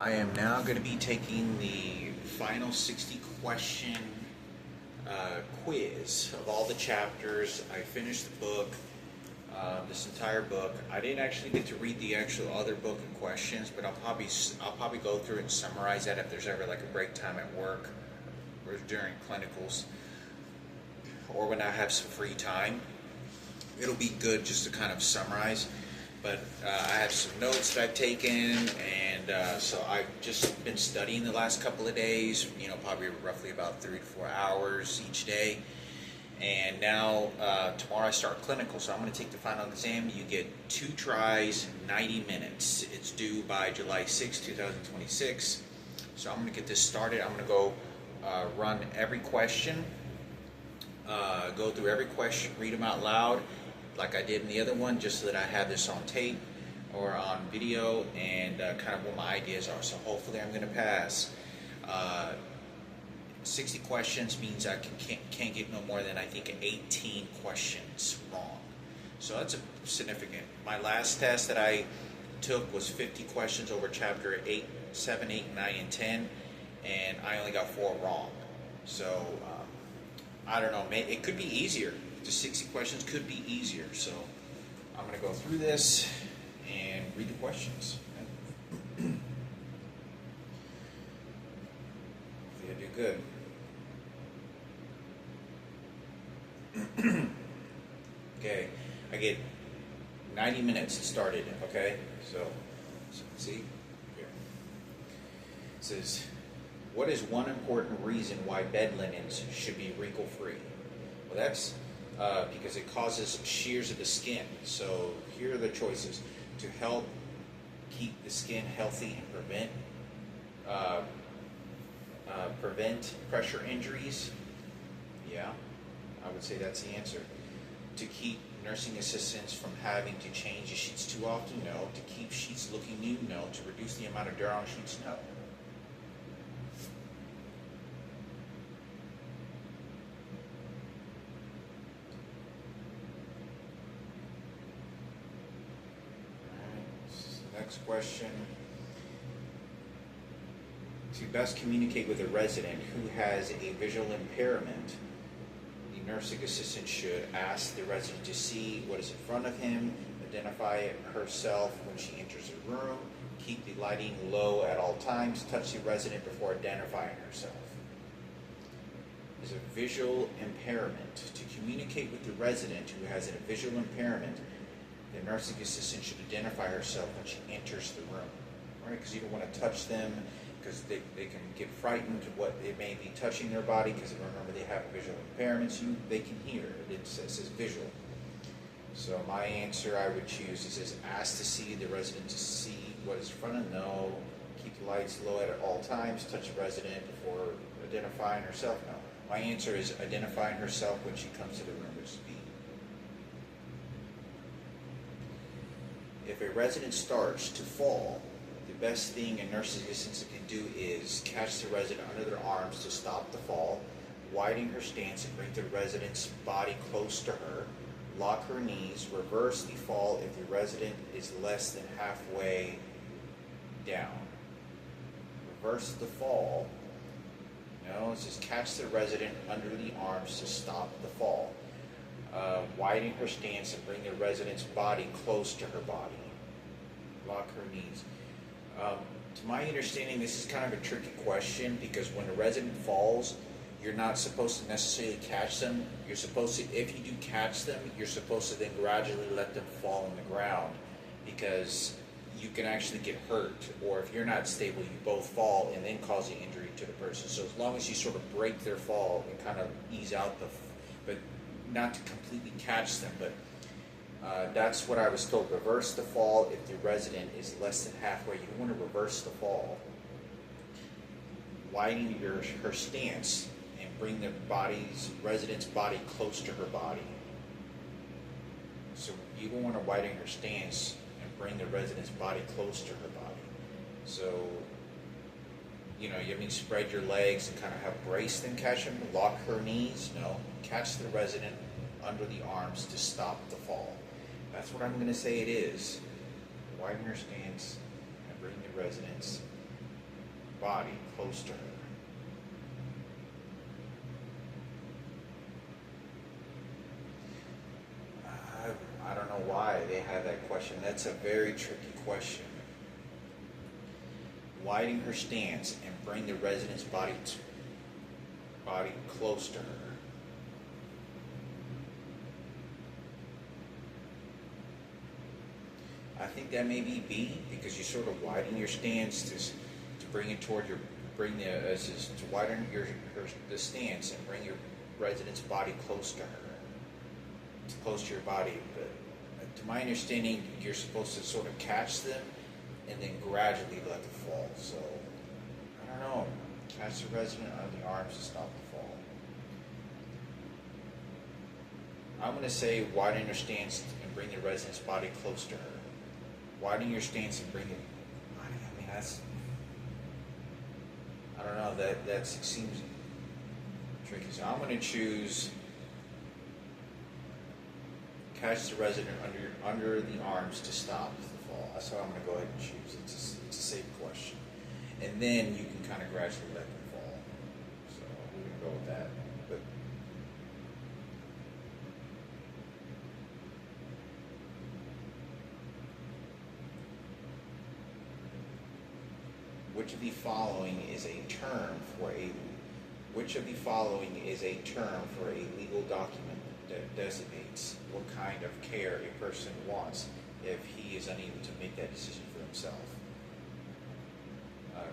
I am now going to be taking the final 60 question quiz of all the chapters. I finished the book, this entire book. I didn't actually get to read the actual other book of questions, but I'll probably go through it and summarize that if there's ever like a break time at work or during clinicals or when I have some free time. It'll be good just to kind of summarize. But I have some notes that I've taken, and so I've just been studying the last couple of days, probably roughly about 3 to 4 hours each day. And now, tomorrow I start clinical, so I'm going to take the final exam. You get 2 tries, 90 minutes. It's due by July 6, 2026. So I'm going to get this started. I'm going to go run every question, go through every question, read them out loud, like I did in the other one, just so that I have this on tape or on video and kind of what my ideas are. So hopefully I'm going to pass. 60 questions means I can't get no more than, I think, 18 questions wrong. So that's a significant. My last test that I took was 50 questions over chapter 8, 7, 8, 9, and 10, and I only got 4 wrong. So I don't know, it could be easier. The 60 questions could be easier, so I'm going to go through this and read the questions. I think I do good. Okay, I get 90 minutes started, okay? So see here. It says, what is one important reason why bed linens should be wrinkle-free? Well, that's because it causes shears of the skin. So here are the choices: to help keep the skin healthy and prevent pressure injuries. Yeah, I would say that's the answer. To keep nursing assistants from having to change the sheets too often? No. To keep sheets looking new? No. To reduce the amount of dirt on sheets? No. Next question. To best communicate with a resident who has a visual impairment, the nursing assistant should ask the resident to see what is in front of him, identify herself when she enters a room, keep the lighting low at all times, touch the resident before identifying herself. Is a visual impairment. To communicate with the resident who has a visual impairment, the nursing assistant should identify herself when she enters the room, right? Because you don't want to touch them, because they can get frightened what they may be touching their body, because remember they have visual impairments. They can hear. It says visual. So my answer I would choose, it says ask to see the resident to see what is in front of them. No. Keep the lights low at all times. Touch the resident before identifying herself. No. My answer is identifying herself when she comes to the room, which is B. If a resident starts to fall, the best thing a nursing assistant can do is catch the resident under their arms to stop the fall, widen her stance and bring the resident's body close to her, lock her knees, reverse the fall if the resident is less than halfway down. Reverse the fall. No, it says catch the resident under the arms to stop the fall. Widen her stance and bring the resident's body close to her body. Lock her knees. To my understanding, this is kind of a tricky question, because when a resident falls, you're not supposed to necessarily catch them. You're supposed to, if you do catch them, you're supposed to then gradually let them fall on the ground, because you can actually get hurt, or if you're not stable, you both fall and then cause the injury to the person. So as long as you sort of break their fall and kind of ease out but not to completely catch them, but that's what I was told. Reverse the fall if the resident is less than halfway. You want to reverse the fall. Widen her stance and bring the resident's body close to her body. So you don't want to widen her stance and bring the resident's body close to her body. So, you mean spread your legs and kind of have brace them, catch them, lock her knees? No, catch the resident under the arms to stop the fall. That's what I'm going to say it is. Widen your stance and bring the resident's body close to her. I don't know why they had that question. That's a very tricky question. Widen her stance and bring the resident's body close to her. I think that may be B, because you sort of widen your stance to bring it toward your to widen the stance and bring your resident's body close to her. It's close to your body, but to my understanding, you're supposed to sort of catch them and then gradually let them fall. So, I don't know. Catch the resident under the arms to stop the fall. I'm going to say widen your stance and bring the resident's body close to her. Widen your stance and bring it. I mean, that's. I don't know. That seems tricky. So I'm going to choose. Catch the resident under the arms to stop the fall. That's what I'm going to go ahead and choose. It's a safe question. And then you can kind of gradually let them fall. So we're going to go with that. But which of the following is a term for a legal document that designates what kind of care a person wants if he is unable to make that decision for himself?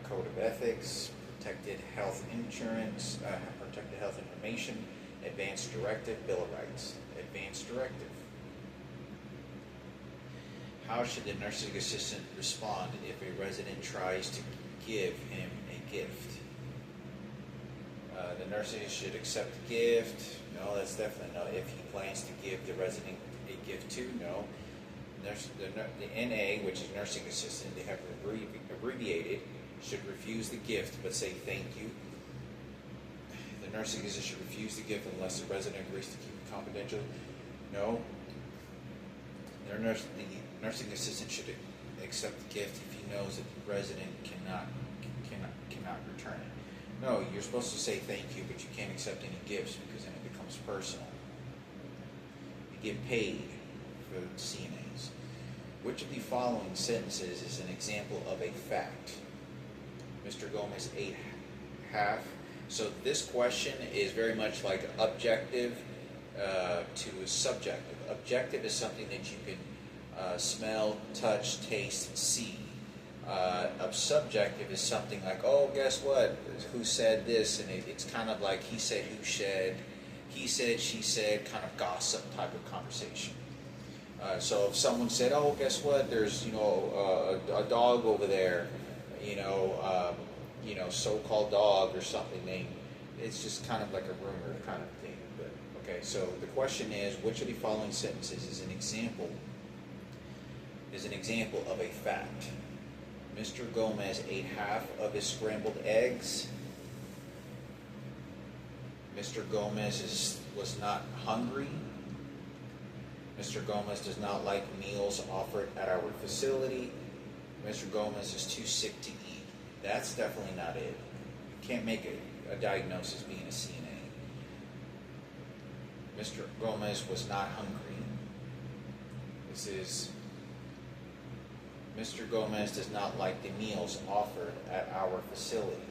Code of ethics, protected health insurance, protected health information, advance directive, bill of rights. Advance directive. How should the nursing assistant respond if a resident tries to give him a gift? The nursing should accept the gift. No, that's definitely no. If he plans to give the resident a gift too, no. The NA, which is nursing assistant, they have abbreviated, should refuse the gift but say thank you. The nursing assistant should refuse the gift unless the resident agrees to keep it confidential. No. The nursing assistant should accept the gift if he knows that the resident cannot return it. No, you're supposed to say thank you, but you can't accept any gifts because then it becomes personal. You get paid for CNAs. Which of the following sentences is an example of a fact? Mr. Gomez ate half. So this question is very much like objective to subjective. Objective is something that you can smell, touch, taste, see. Subjective is something like, oh, guess what? Who said this? And it's kind of like he said, who said, he said, she said, kind of gossip type of conversation. So if someone said, oh, guess what? There's a dog over there, so-called dog or something. It's just kind of like a rumor kind of thing. But okay, so the question is, which of the following sentences is an example of a fact? Mr. Gomez ate half of his scrambled eggs. Mr. Gomez was not hungry. Mr. Gomez does not like meals offered at our facility. Mr. Gomez is too sick to eat. That's definitely not it. You can't make a diagnosis being a CNA. Mr. Gomez was not hungry. This is Mr. Gomez does not like the meals offered at our facility.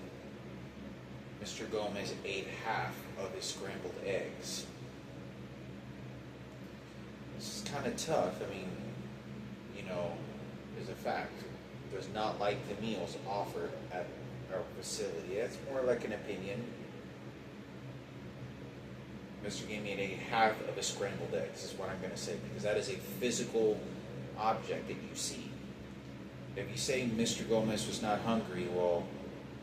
Mr. Gomez ate half of his scrambled eggs. This is kind of tough. I mean, as a fact, does not like the meals offered at our facility. That's more like an opinion. Mr. Gomez ate half of his scrambled eggs is what I'm going to say, because that is a physical object that you see. If you say Mr. Gomez was not hungry, well,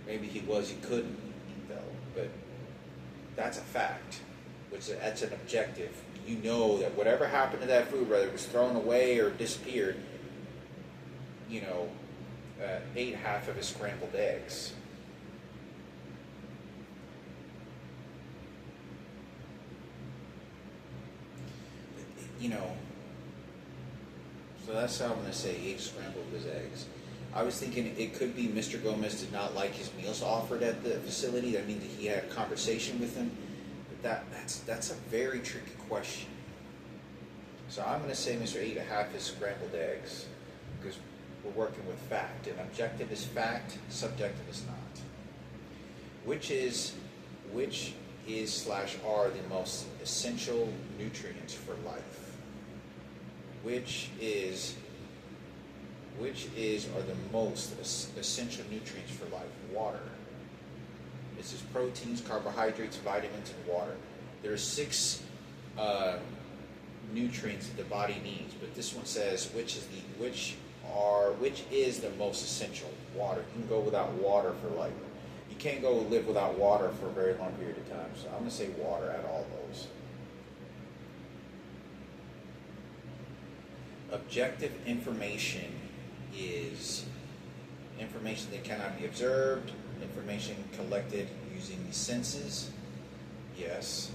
maybe he couldn't eat though, but that's a fact, that's an objective. You know that whatever happened to that food, whether it was thrown away or disappeared, ate half of his scrambled eggs. So that's how I'm going to say ate scrambled his eggs. I was thinking it could be Mr. Gomez did not like his meals offered at the facility. That means that he had a conversation with him. But that's a very tricky question. So I'm going to say Mr. ate half his scrambled eggs because we're working with fact. And objective is fact, subjective is not. Which is / are the most essential nutrients for life? Which are the most essential nutrients for life? Water. This is proteins, carbohydrates, vitamins, and water. There are 6 nutrients that the body needs, but this one says which is the most essential? Water. You can go without water for life. You can't go live without water for a very long period of time. So I'm going to say water at all those. Objective information is information that cannot be observed, information collected using the senses. Yes.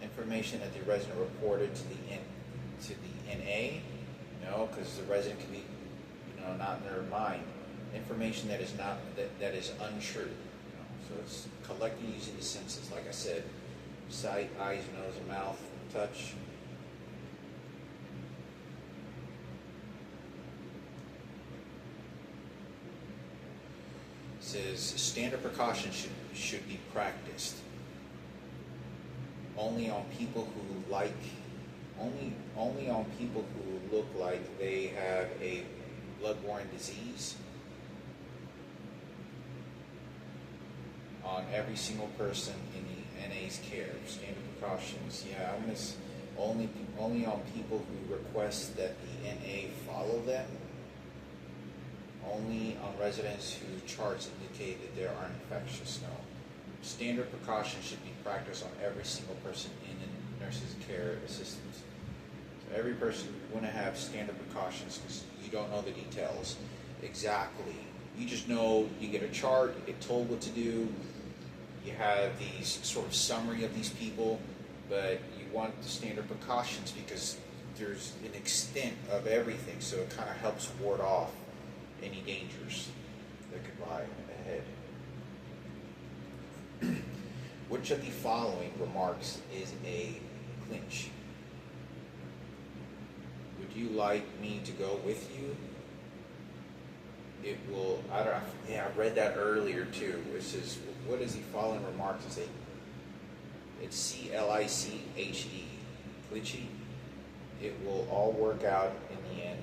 Information that the resident reported to the NA. No, because the resident can be, not in their mind. Information that is not that is untrue. So it's collected using the senses, like I said, sight, eyes, nose, and mouth, touch. It says standard precautions should be practiced only on people who look like they have a blood-borne disease. On every single person in the NA's care. Standard precautions. Yeah, I'm just only on people who request that the NA follow them. Only on residents whose charts indicate that they are infectious. No. Standard precautions should be practiced on every single person in the nurse's care assistance. So every person want to have standard precautions because you don't know the details exactly. You just know you get a chart, you get told what to do. You have these sort of summary of these people, but you want the standard precautions because there's an extent of everything, so it kind of helps ward off any dangers that could lie ahead. Which of the following remarks is a clinch? Would you like me to go with you? It will, I read that earlier too. It says, what is the following remarks? It's C-L-I-C-H-E. Clichy. It will all work out in the end.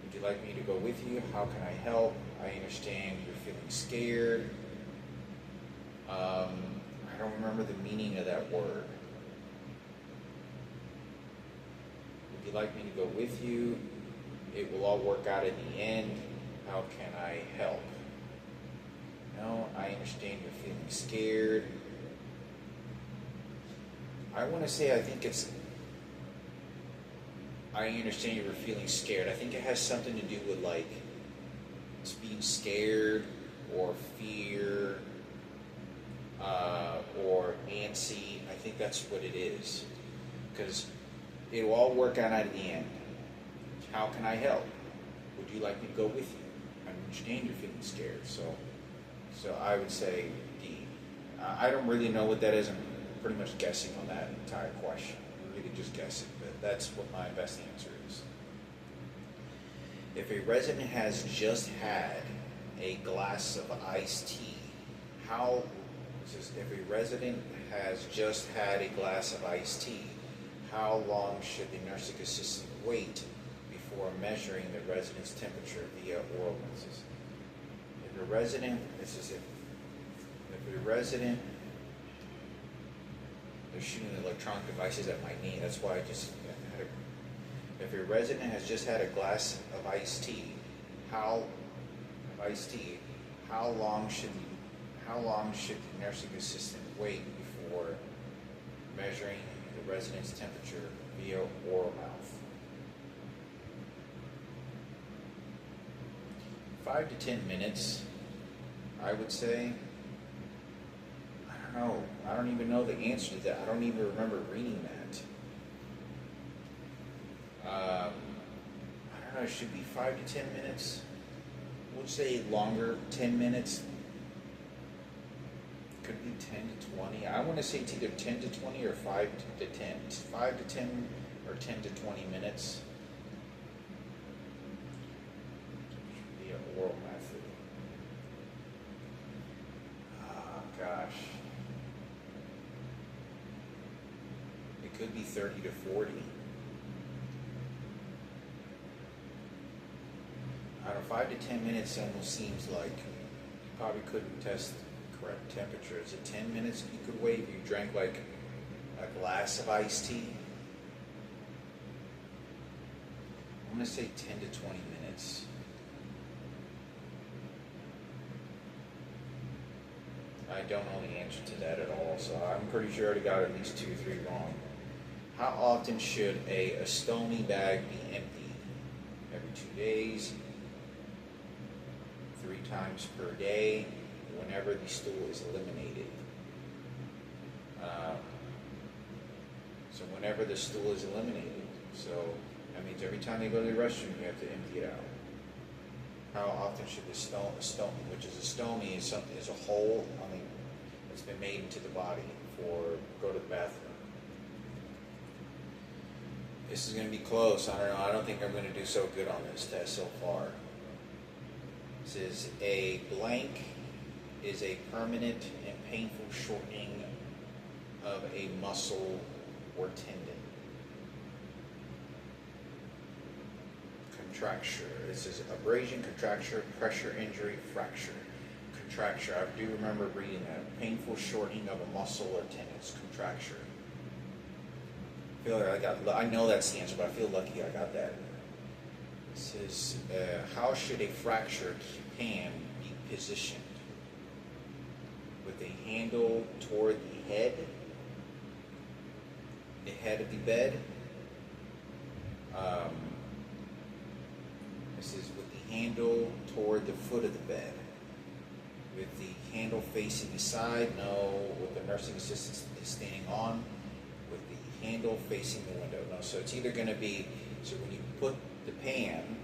Would you like me to go with you? How can I help? I understand you're feeling scared. I don't remember the meaning of that word. Would you like me to go with you? It will all work out in the end. How can I help? No, I understand you're feeling scared. I want to say I understand you're feeling scared. I think it has something to do with like being scared or fear or antsy. I think that's what it is. Because it will all work out at the end. How can I help? Would you like me to go with you? I understand you're feeling scared. So I would say D. I don't really know what that is. I'm pretty much guessing on that entire question. I'm really just guessing, but that's what my best answer is. If a resident has just had a glass of iced tea, if a resident has just had a glass of iced tea, how long should the nursing assistant wait before measuring the resident's temperature via oral lenses? If a resident, they're shooting electronic devices at my knee, that's why I just had a, if a resident has just had a glass of iced tea, how long should the nursing assistant wait before measuring the resident's temperature via oral mouth? 5 to 10 minutes, I would say. I don't know. I don't even know the answer to that. I don't even remember reading that. It should be 5 to 10 minutes. We'll say longer, 10 minutes. Could be 10 to 20. I want to say it's either 10 to 20 or 5 to 10. It's 5 to 10 or 10 to 20 minutes. Should be an oral method. Oh, gosh. It could be 30 to 40. Out of 5 to 10 minutes almost seems like you probably couldn't test the correct temperature. Is it 10 minutes you could wait if you drank like a glass of iced tea? I'm going to say 10 to 20 minutes. I don't know the answer to that at all, so I'm pretty sure I already got at least 2 or 3 wrong. How often should a stomy bag be emptied? Every 2 days, 3 times per day, whenever the stool is eliminated. So whenever the stool is eliminated. So that means every time you go to the restroom, you have to empty it out. How often should the stomy, which is a stomy, is a hole that's been made into the body for go to the bathroom. This is going to be close. I don't know. I don't think I'm going to do so good on this test so far. This is a blank is a permanent and painful shortening of a muscle or tendon. Contracture. This is abrasion, contracture, pressure injury, fracture. Contracture. I do remember reading that. Painful shortening of a muscle or tendon. It's contracture. I feel like I know that's the answer, but I feel lucky I got that. This is how should a fractured pan be positioned? With a handle toward the head of the bed. This is with the handle toward the foot of the bed. With the handle facing the side, no. With the nursing assistant standing on. With the handle facing the window, no. So it's either going to be, so when you put the pan,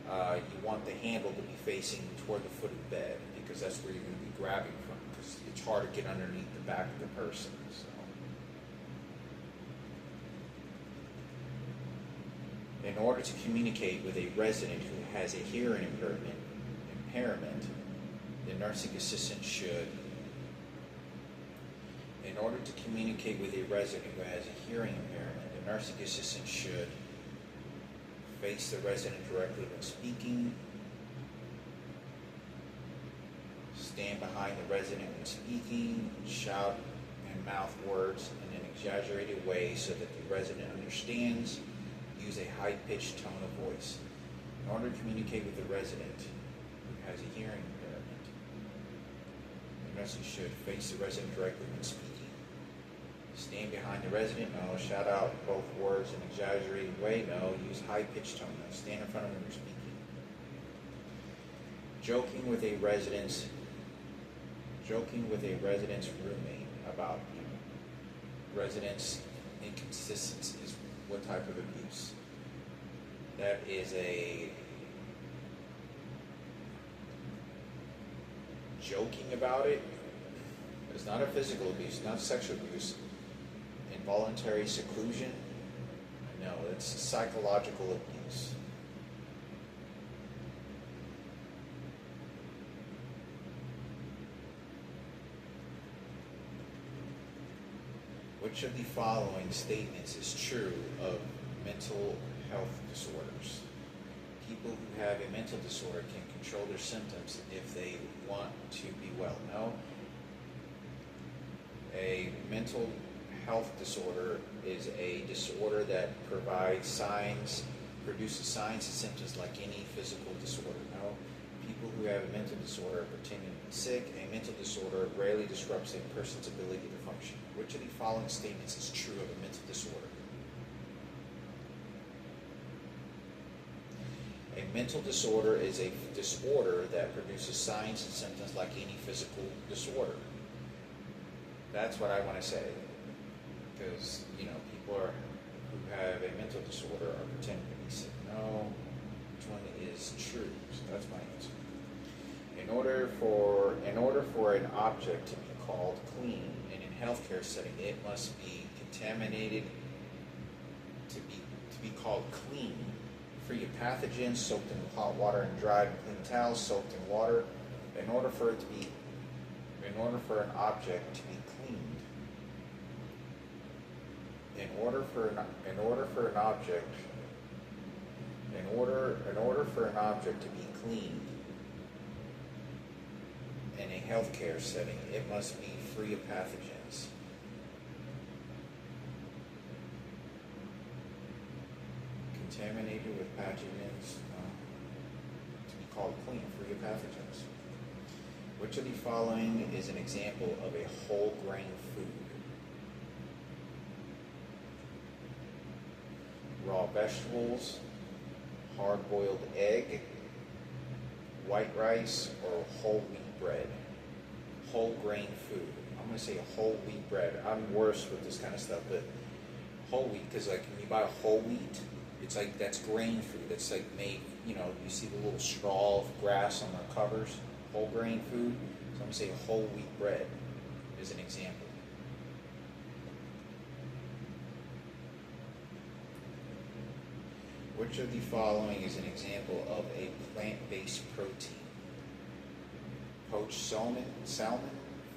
you want the handle to be facing toward the foot of the bed because that's where you're going to be grabbing from because it's hard to get underneath the back of the person. So. In order to communicate with a resident who has a hearing impairment, the nursing assistant should. In order to communicate with a resident who has a hearing impairment, the nursing assistant should face the resident directly when speaking, stand behind the resident when speaking, shout and mouth words in an exaggerated way so that the resident understands, use a high-pitched tone of voice. In order to communicate with the resident who has a hearing impairment, the nurse should face the resident directly when speaking. Stand behind the resident, no. Shout out both words in an exaggerated way, no. Use high-pitched tone, no. Stand in front of them when you're speaking. Joking with a resident's roommate about resident's inconsistencies. What type of abuse? That is a joking about it. It's not a physical abuse, not sexual abuse. Involuntary seclusion? No, it's psychological abuse. Which of the following statements is true of mental health disorders? People who have a mental disorder can control their symptoms if they want to be well. No. A mental health disorder is a disorder that produces signs and symptoms like any physical disorder. No. People who have a mental disorder are pretending to be sick. A mental disorder rarely disrupts a person's ability to function. Which of the following statements is true of a mental disorder? A mental disorder is a disorder that produces signs and symptoms like any physical disorder. That's what I want to say. Because, people who have a mental disorder are pretending to be sick. No. Which is true. So that's my answer. In order for an object to be called clean in a healthcare setting, it must be contaminated to be called clean, free of pathogens, soaked in hot water and dried in clean towels, soaked in water. In order for an object to be cleaned, in order for an object to be cleaned in a healthcare setting, it must be free of pathogens. Contaminated with pathogens, to be called clean, free of pathogens. Which of the following is an example of a whole grain food? Raw vegetables, hard-boiled egg, white rice, or whole wheat bread? Whole grain food. I'm going to say whole wheat bread. I'm worse with this kind of stuff, but whole wheat, because like when you buy whole wheat, it's like that's grain food. It's like made, you see the little straw of grass on the covers. Whole grain food. So I'm going to say whole wheat bread is an example. Which of the following is an example of a plant-based protein? Poached salmon,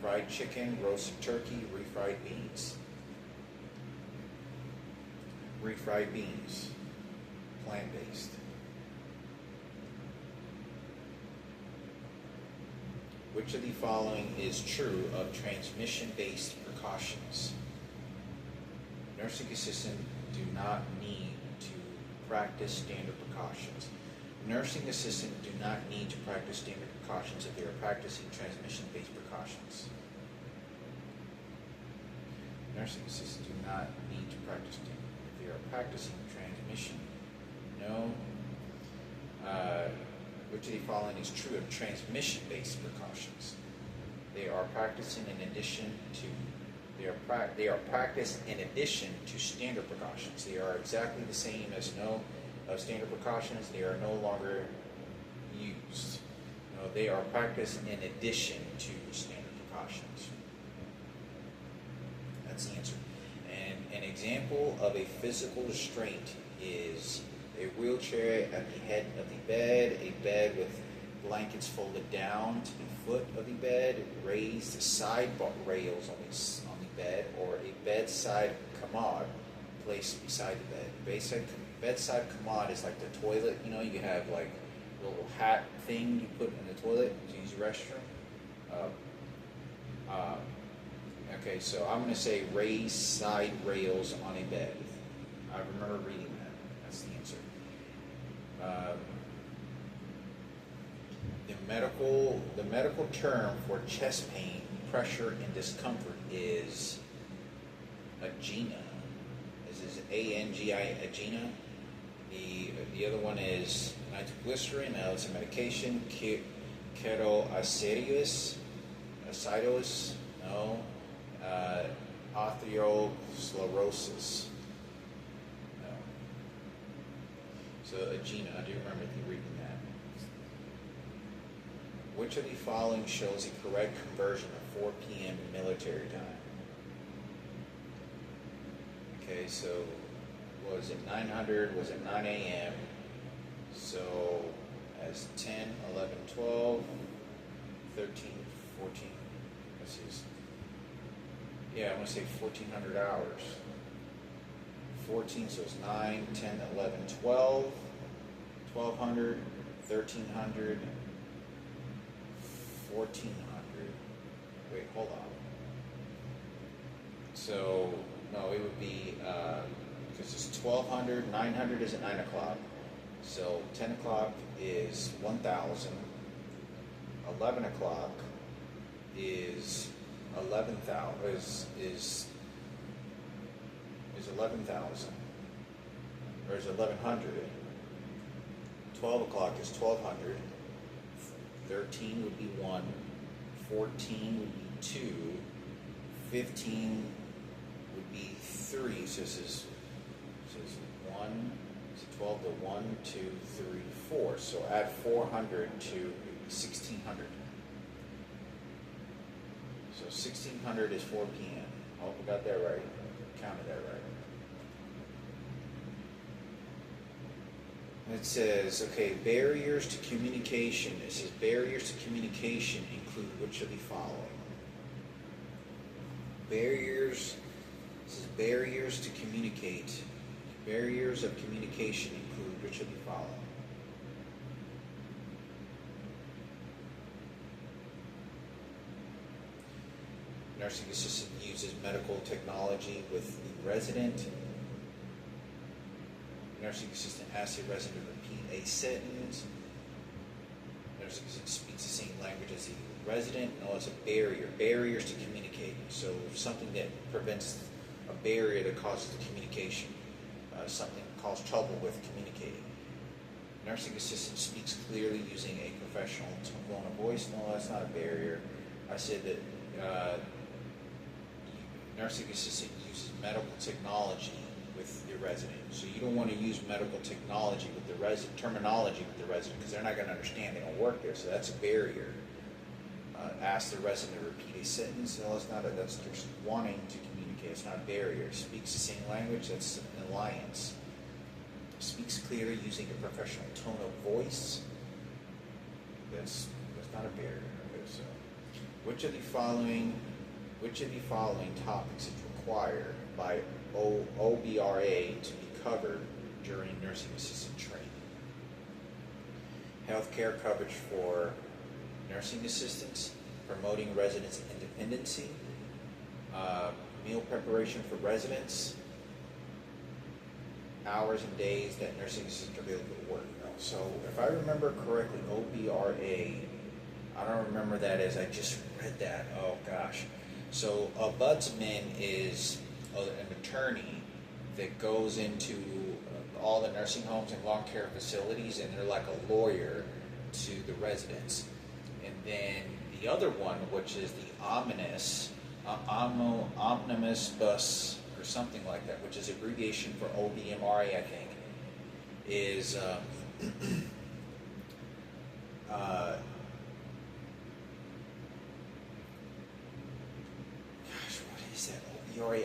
fried chicken, roasted turkey, refried beans. Refried beans, plant-based. Which of the following is true of transmission-based precautions? Nursing assistants do not need to practice standard precautions. Nursing assistants do not need to practice standard precautions if they are practicing transmission-based precautions. Nursing assistants do not need to practice standard if they are practicing transmission. No. Which of the following is true of transmission-based precautions? They are practicing in addition to practiced in addition to standard precautions. They are exactly the same as no standard precautions. They are no longer used. No, they are practiced in addition to standard precautions. That's the answer. And an example of a physical restraint is a wheelchair at the head of the bed, a bed with blankets folded down to the foot of the bed, raised side rails on the bed, or a bedside commode placed beside the bed. Bedside commode is like the toilet, you have like a little hat thing you put in the toilet to use the restroom. Okay, so I'm going to say raised side rails on a bed. I remember reading that. That's the answer. The medical term for chest pain, pressure, and discomfort is angina. This is A-N-G-I, angina. The other one is nitroglycerin. Now it's a medication. Ketoacidosis. No. Atherosclerosis. No. So angina. I do remember reading that. Which of the following shows the correct conversion of 4 p.m. military time? Okay, so was it 900? Was it 9 a.m.? So as 10, 11, 12, 13, 14. This is, I'm going to say 1,400 hours. 14, so it's 9, 10, 11, 12, 1,200, 1,300, 1,400. Wait, hold on. So, no, it would be, because it's 1,200, 900 is at 9 o'clock. So 10 o'clock is 1,000. 11 o'clock is 11,000. Is 11,000. Or is 1,100. 12 o'clock is 1,200. 13 would be 1. 14 would be 2. 15 would be 3. So this is 1. So 12 to 1, 2, 3, 4. So add 400 to 1600. So 1600 is 4 p.m. I hope we got that right. Counted that right. It says, okay, barriers to communication. It says barriers to communication include which of the following? Barriers, this is barriers to communicate. Barriers of communication include which of the following? Nursing assistant uses medical technology with the resident. Nursing assistant asks the resident to repeat a sentence. Nursing assistant speaks the same language as the resident. No, it's a barrier. Barriers to communicating. So something that prevents a barrier that causes the communication. Something that causes trouble with communicating. Nursing assistant speaks clearly using a professional tone of voice. No, that's not a barrier. I said that nursing assistant uses medical technology with your resident. So you don't want to use medical technology with the resident, terminology with the resident, because they're not going to understand. They don't work there, so that's a barrier. Ask the resident to repeat a sentence. No, it's not. That's just wanting to communicate. It's not a barrier. Speaks the same language. That's an alliance. Speaks clearly using a professional tone of voice. That's not a barrier. Okay, so which of the following topics is required by OBRA to be covered during nursing assistant training? Healthcare coverage for nursing assistants, promoting residents' independency, meal preparation for residents, hours and days that nursing assistants are available to work. So if I remember correctly, OBRA, I don't remember that as I just read that. Oh gosh. So a budsman is an attorney that goes into all the nursing homes and long care facilities, and they're like a lawyer to the residents. And then the other one, which is the omnibus bus or something like that, which is abbreviation for OBMRA, I think, is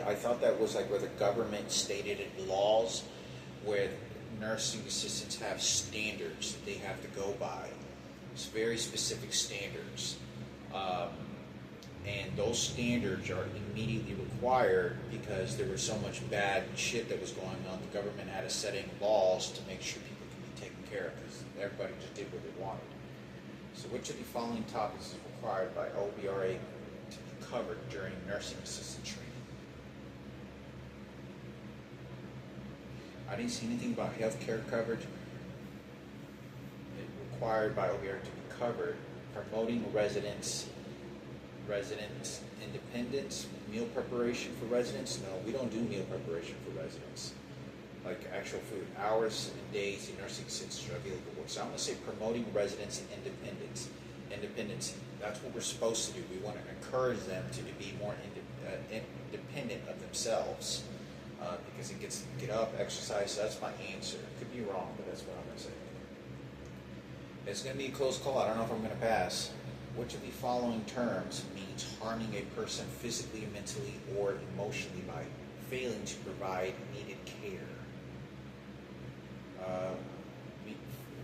I thought that was like where the government stated in laws where nursing assistants have standards that they have to go by. It's very specific standards. And those standards are immediately required because there was so much bad shit that was going on. The government had to set in laws to make sure people could be taken care of because everybody just did what they wanted. So which of the following topics is required by OBRA to be covered during nursing assistant training? I didn't see anything about health care coverage. It required by OBRA to be covered. Promoting residents' independence, meal preparation for residents. No, we don't do meal preparation for residents. Like actual food, hours and days the nursing assistants are available to work. So I'm going to say promoting residents' independence. That's what we're supposed to do. We want to encourage them to be more independent of themselves. Because it gets get up, exercise. So that's my answer. Could be wrong, but that's what I'm going to say. It's going to be a close call. I don't know if I'm going to pass. Which of the following terms means harming a person physically, mentally, or emotionally by failing to provide needed care?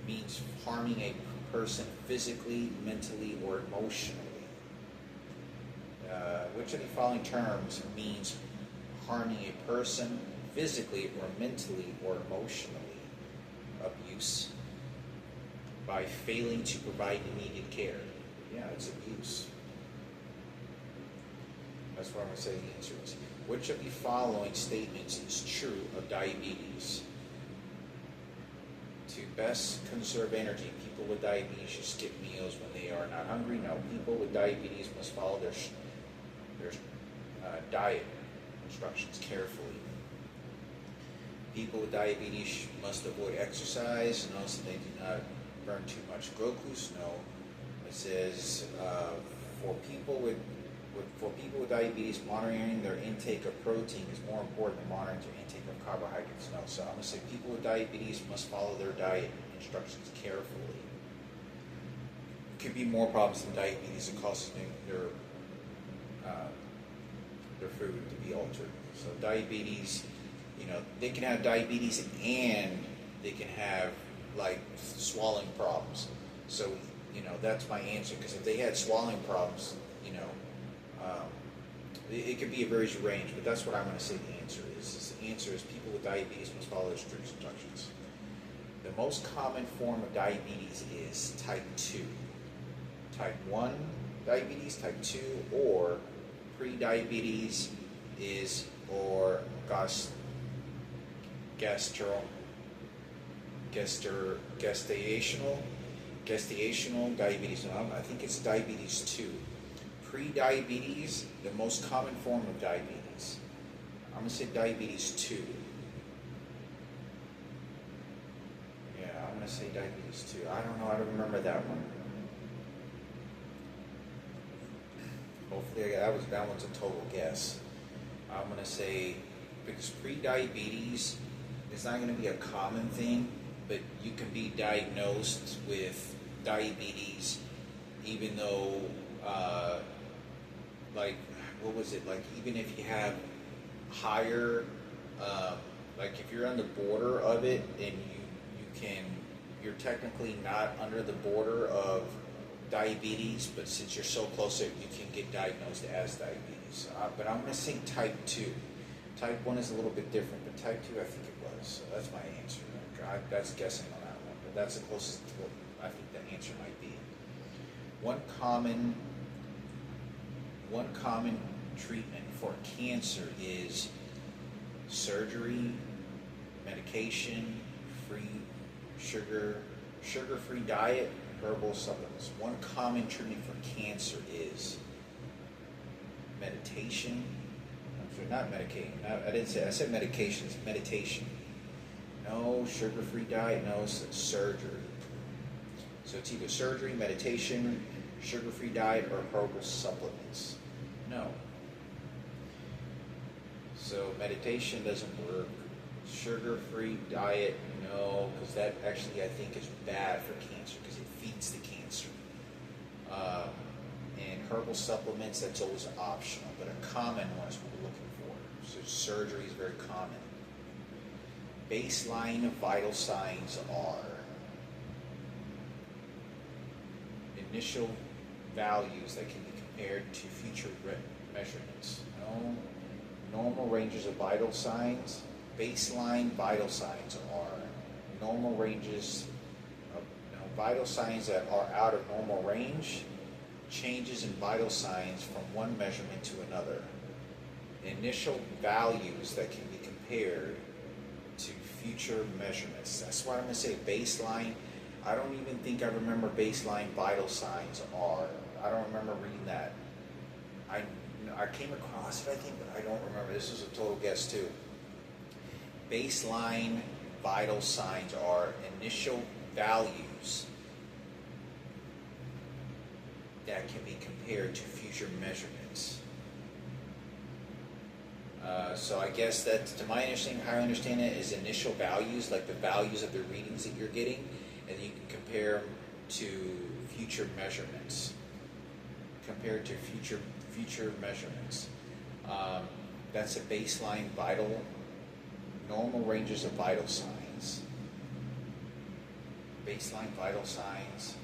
Means harming a person physically, mentally, or emotionally. Which of the following terms means harming a person physically or mentally or emotionally? Abuse by failing to provide needed care. Yeah, it's abuse. That's what I'm going to say the answer is. Which of the following statements is true of diabetes? To best conserve energy, people with diabetes should skip meals when they are not hungry. No, people with diabetes must follow their diet instructions carefully. People with diabetes must avoid exercise. No, so they do not burn too much glucose. No. It says for people with For people with diabetes, monitoring their intake of protein is more important than monitoring their intake of carbohydrates. No, so I'm going to say people with diabetes must follow their diet instructions carefully. Could be more problems than diabetes that causes their food to be altered. So diabetes, they can have diabetes and they can have like swallowing problems. So that's my answer, because if they had swallowing problems, it could be a very range, but that's what I'm going to say the answer is. The answer is people with diabetes must follow their strict instructions. The most common form of diabetes is type 2. Type 1 diabetes, type 2, or pre-diabetes is, or gestational diabetes. No, I think it's diabetes 2. Pre-diabetes, the most common form of diabetes. I'm going to say diabetes 2. Yeah, I'm going to say diabetes 2. I don't know. I don't remember that one. Hopefully that one's a total guess. I'm going to say, because pre-diabetes is not going to be a common thing, but you can be diagnosed with diabetes even though, even if you have higher, like if you're on the border of it, and you're technically not under the border of diabetes, but since you're so close to it, you can get diagnosed as diabetes. But I'm going to say type 2. Type 1 is a little bit different, but type 2 I think it was. So that's my answer. That's guessing on that one, but that's the closest to what I think the answer might be. One common treatment for cancer is surgery, medication, sugar-free diet, herbal supplements. One common treatment for cancer is meditation. I'm sorry, not medicating. I said medication. It's meditation. No sugar-free diet. No surgery. So it's either surgery, meditation, sugar-free diet, or herbal supplements. No. So meditation doesn't work. Sugar-free diet, no, because that actually I think is bad for cancer because it feeds the cancer. And herbal supplements, that's always optional, but a common one is what we're looking for. So surgery is very common. Baseline vital signs are initial values that can be compared to future measurements. No normal ranges of vital signs. Baseline vital signs are normal ranges of vital signs that are out of normal range, changes in vital signs from one measurement to another, initial values that can be compared to future measurements. That's why I'm going to say baseline. I don't even think I remember baseline vital signs are. I don't remember reading that. I came across it, I think, but I don't remember. This is a total guess too. Baseline vital signs are initial values that can be compared to future measurements. So I guess that, to my understanding, how I understand it, is initial values, like the values of the readings that you're getting, and you can compare them to future measurements. Compared to future measurements. That's a baseline vital. Normal ranges of vital signs. Baseline vital signs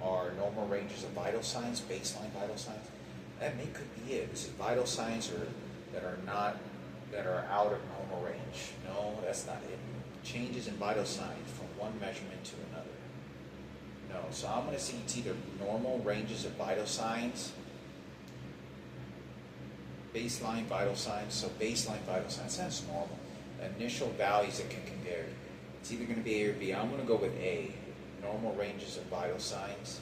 are normal ranges of vital signs. Baseline vital signs. Could be it. Is it vital signs that are out of normal range? No, that's not it. Changes in vital signs from one measurement to another. No. So I'm going to see it's either normal ranges of vital signs. Baseline vital signs. So baseline vital signs. That's normal. Initial values that can compare. It's either going to be A or B. I'm going to go with A. Normal ranges of vital signs.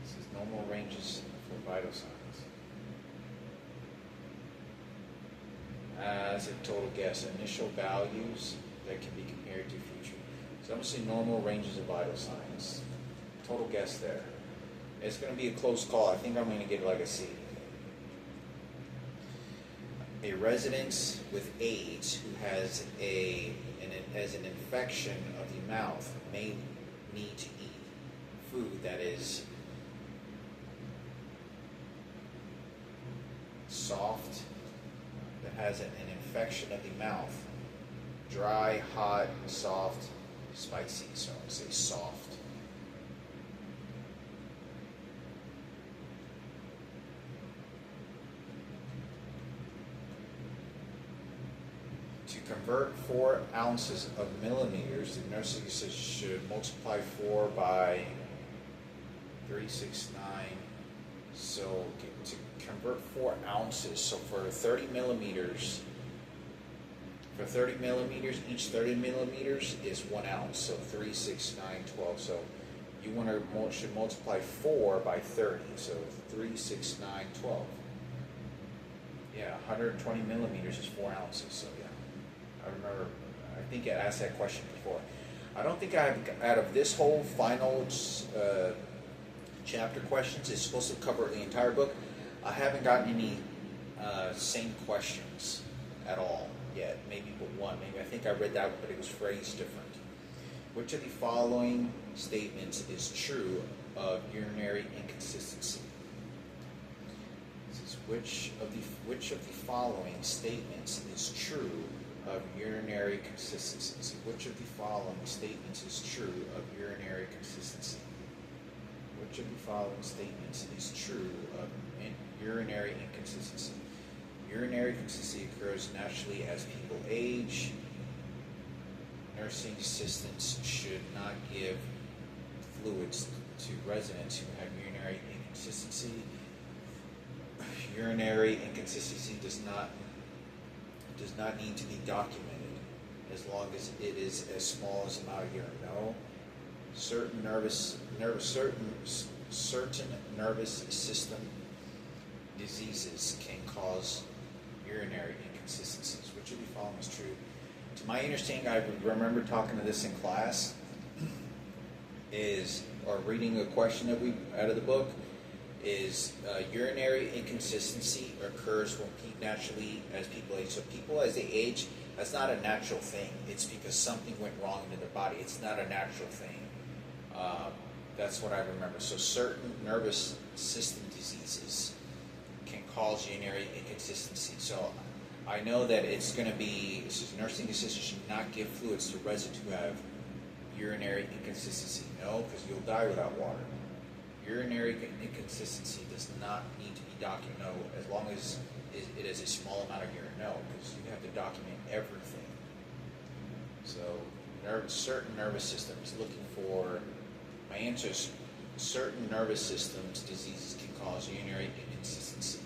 This is normal ranges for vital signs. As a total guess, initial values that can be compared to future. So I'm going to say normal ranges of vital signs. Total guess there. It's going to be a close call. I think I'm going to get like a C. A resident with AIDS who has an infection of the mouth may need to eat food that is soft, that has an infection of the mouth. Dry, hot, soft, spicy. So I'm going to say soft. To convert 4 ounces of milliliters, the nursing assistant should multiply 4 by 369. So to convert 4 ounces, so for 30 millimeters, each 30 millimeters is 1 ounce, so 3, 6, 9, 12. So you should multiply 4 by 30, so 3, 6, 9, 12. Yeah, 120 millimeters is 4 ounces, so yeah. I remember, I think I asked that question before. I don't think I've, out of this whole final chapter questions, it's supposed to cover the entire book. I haven't gotten any same questions at all yet. Maybe but one. Maybe I think I read that, but it was phrased different. Which of the following statements is true of urinary inconsistency? This is which of the following statements is true of urinary consistency? Which of the following statements is true of urinary consistency? Which of the following statements is true of urinary inconsistency? Urinary consistency occurs naturally as people age. Nursing assistants should not give fluids to residents who have urinary inconsistency. Urinary inconsistency does not need to be documented as long as it is as small as amount of urine. No, certain nervous system diseases can cause urinary inconsistencies. Which of the following is true? To my understanding, I remember talking to this in class, or reading a question that we out of the book, is urinary inconsistency occurs when naturally as people age. So people as they age, that's not a natural thing. It's because something went wrong in their body. It's not a natural thing. That's what I remember. So certain nervous system diseases can cause urinary inconsistency. So I know that it's going to be, nursing assistants should not give fluids to residents who have urinary inconsistency. No, because you'll die without water. Urinary inconsistency does not need to be documented. No, as long as it is a small amount of urine. No, because you have to document everything. So certain nervous systems, looking for my answers, certain nervous systems diseases can cause urinary inconsistency.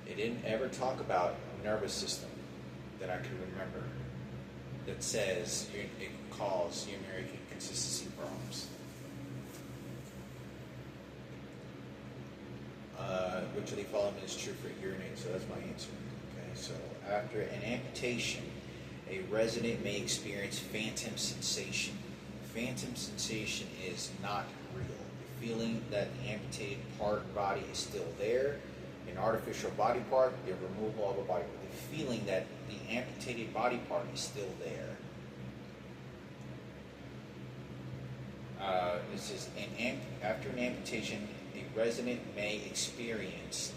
It didn't ever talk about nervous system that I could remember that says it can cause urinary inconsistency problems. Which of the following is true for urinating? So that's my answer. Okay, so after an amputation, a resident may experience phantom sensation. Phantom sensation is not real. The feeling that the amputated body is still there, an artificial body part, the removal of a body part. The feeling that the amputated body part is still there. It says, after an amputation, a resident may experience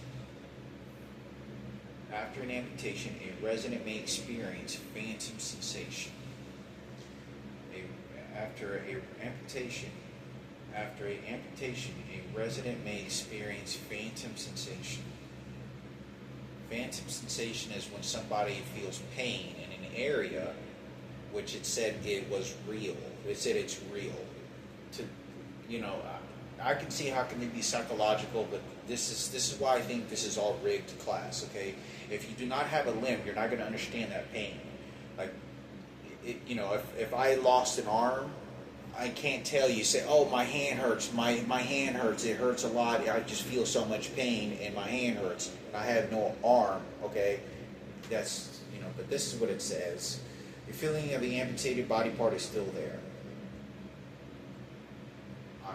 phantom sensation. After an amputation, a resident may experience phantom sensation. Phantom sensation is when somebody feels pain in an area which it said it was real. It said it's real. I can see how can it be psychological, but this is why I think this is all rigged class. Okay, if you do not have a limb, you're not going to understand that pain. Like, if I lost an arm, I can't tell you, say, oh, my hand hurts, my hand hurts, it hurts a lot, I just feel so much pain and my hand hurts, and I have no arm. Okay, that's but this is what it says. The feeling of the amputated body part is still there.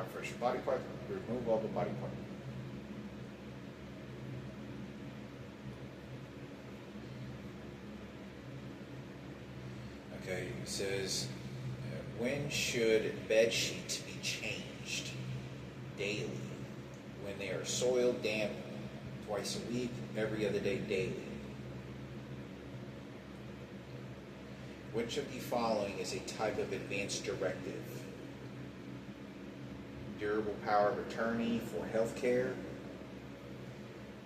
Fresh body part, remove all the body part. Okay, it says, when should bed sheets be changed? Daily. When they are soiled, damp, twice a week, every other day, daily. Which of the following is a type of advance directive? Durable power of attorney for health care?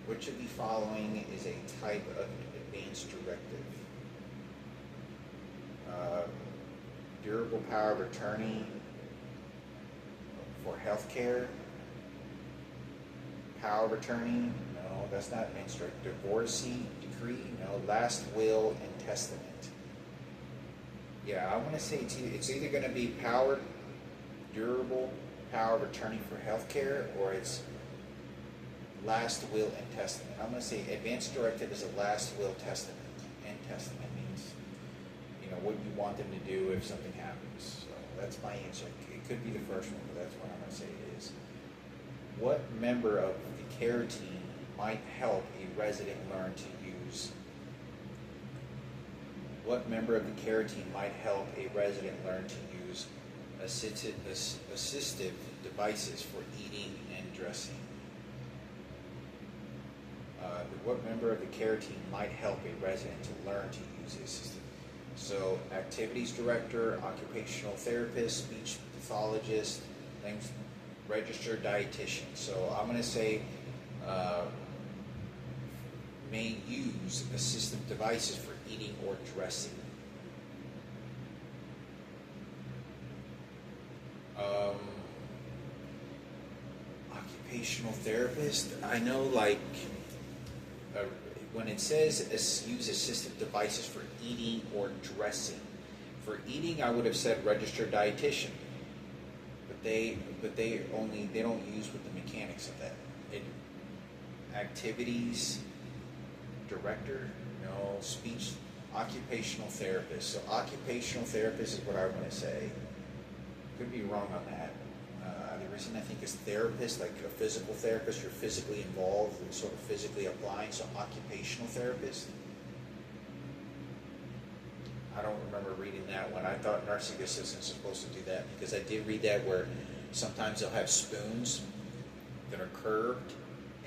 Which of the following is a type of advance directive? Durable power of attorney for health care? Power of attorney? No, that's not advance directive. Divorcee decree? No. Last will and testament. Yeah, I want to say it's either going to be durable power of attorney for healthcare, or it's last will and testament. I'm going to say advance directive is a last will testament, and testament means, what you want them to do if something happens. So that's my answer. It could be the first one, but that's what I'm going to say it is. What member of the care team might help a resident learn to use? What member of the care team might help a resident learn to use assistive devices for eating and dressing? What member of the care team might help a resident to learn to use the assistive? So, activities director, occupational therapist, speech pathologist, registered dietitian. So I'm going to say may use assistive devices for eating or dressing. Occupational therapist. I know, when it says use assistive devices for eating or dressing. For eating, I would have said registered dietitian. But they don't use with the mechanics of that. Activities director, no. Speech, occupational therapist. So occupational therapist is what I want to say. Could be wrong on that. The reason I think is therapist, like a physical therapist, you're physically involved and sort of physically applying. So occupational therapist. I don't remember reading that one. I thought nursing assistants are supposed to do that, because I did read that where sometimes they'll have spoons that are curved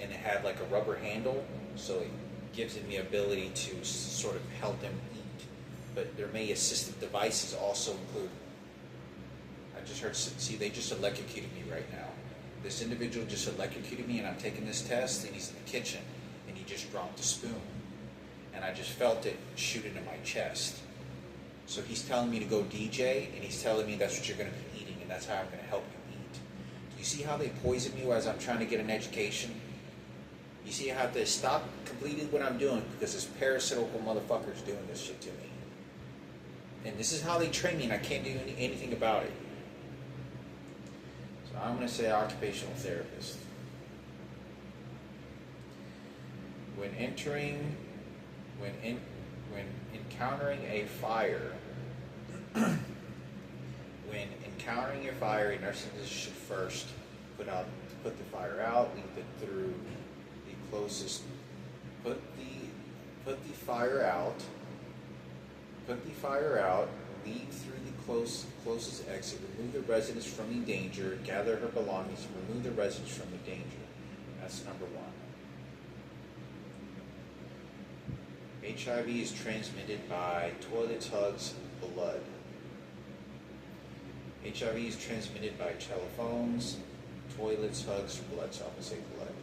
and it had like a rubber handle, so it gives them the ability to sort of help them eat. But there may assistive devices also include. I just heard, see, they just electrocuted me right now. This individual just electrocuted me, and I'm taking this test, and he's in the kitchen, and he just dropped a spoon. And I just felt it shoot into my chest. So he's telling me to go DJ, and he's telling me that's what you're going to be eating, and that's how I'm going to help you eat. Do you see how they poison me as I'm trying to get an education? You see how they stop completely what I'm doing because this parasitical motherfucker's doing this shit to me. And this is how they train me, and I can't do anything about it. So I'm going to say occupational therapist. When encountering a fire, a nursing assistant should first put the fire out, lead it through the closest. Put the fire out. Lead through the closest exit. Remove the residents from the danger. Gather her belongings. Remove the residents from the danger. That's number one. HIV is transmitted by toilets, hugs, blood. HIV is transmitted by telephones, toilets, hugs, blood. So I'm going to say blood.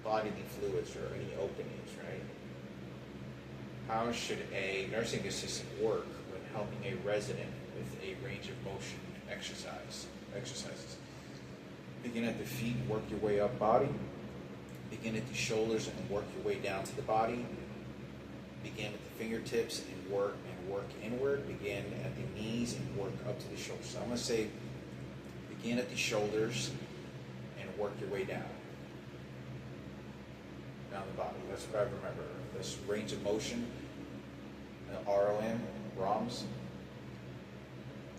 Bodily fluids or any openings, right? How should a nursing assistant work when helping a resident with a range of motion exercises? Begin at the feet and work your way up body. Begin at the shoulders and work your way down to the body. Begin at the fingertips and work inward. Begin at the knees and work up to the shoulders. So I'm going to say begin at the shoulders and work your way down the body. That's what I remember. This range of motion, ROM, ROMs.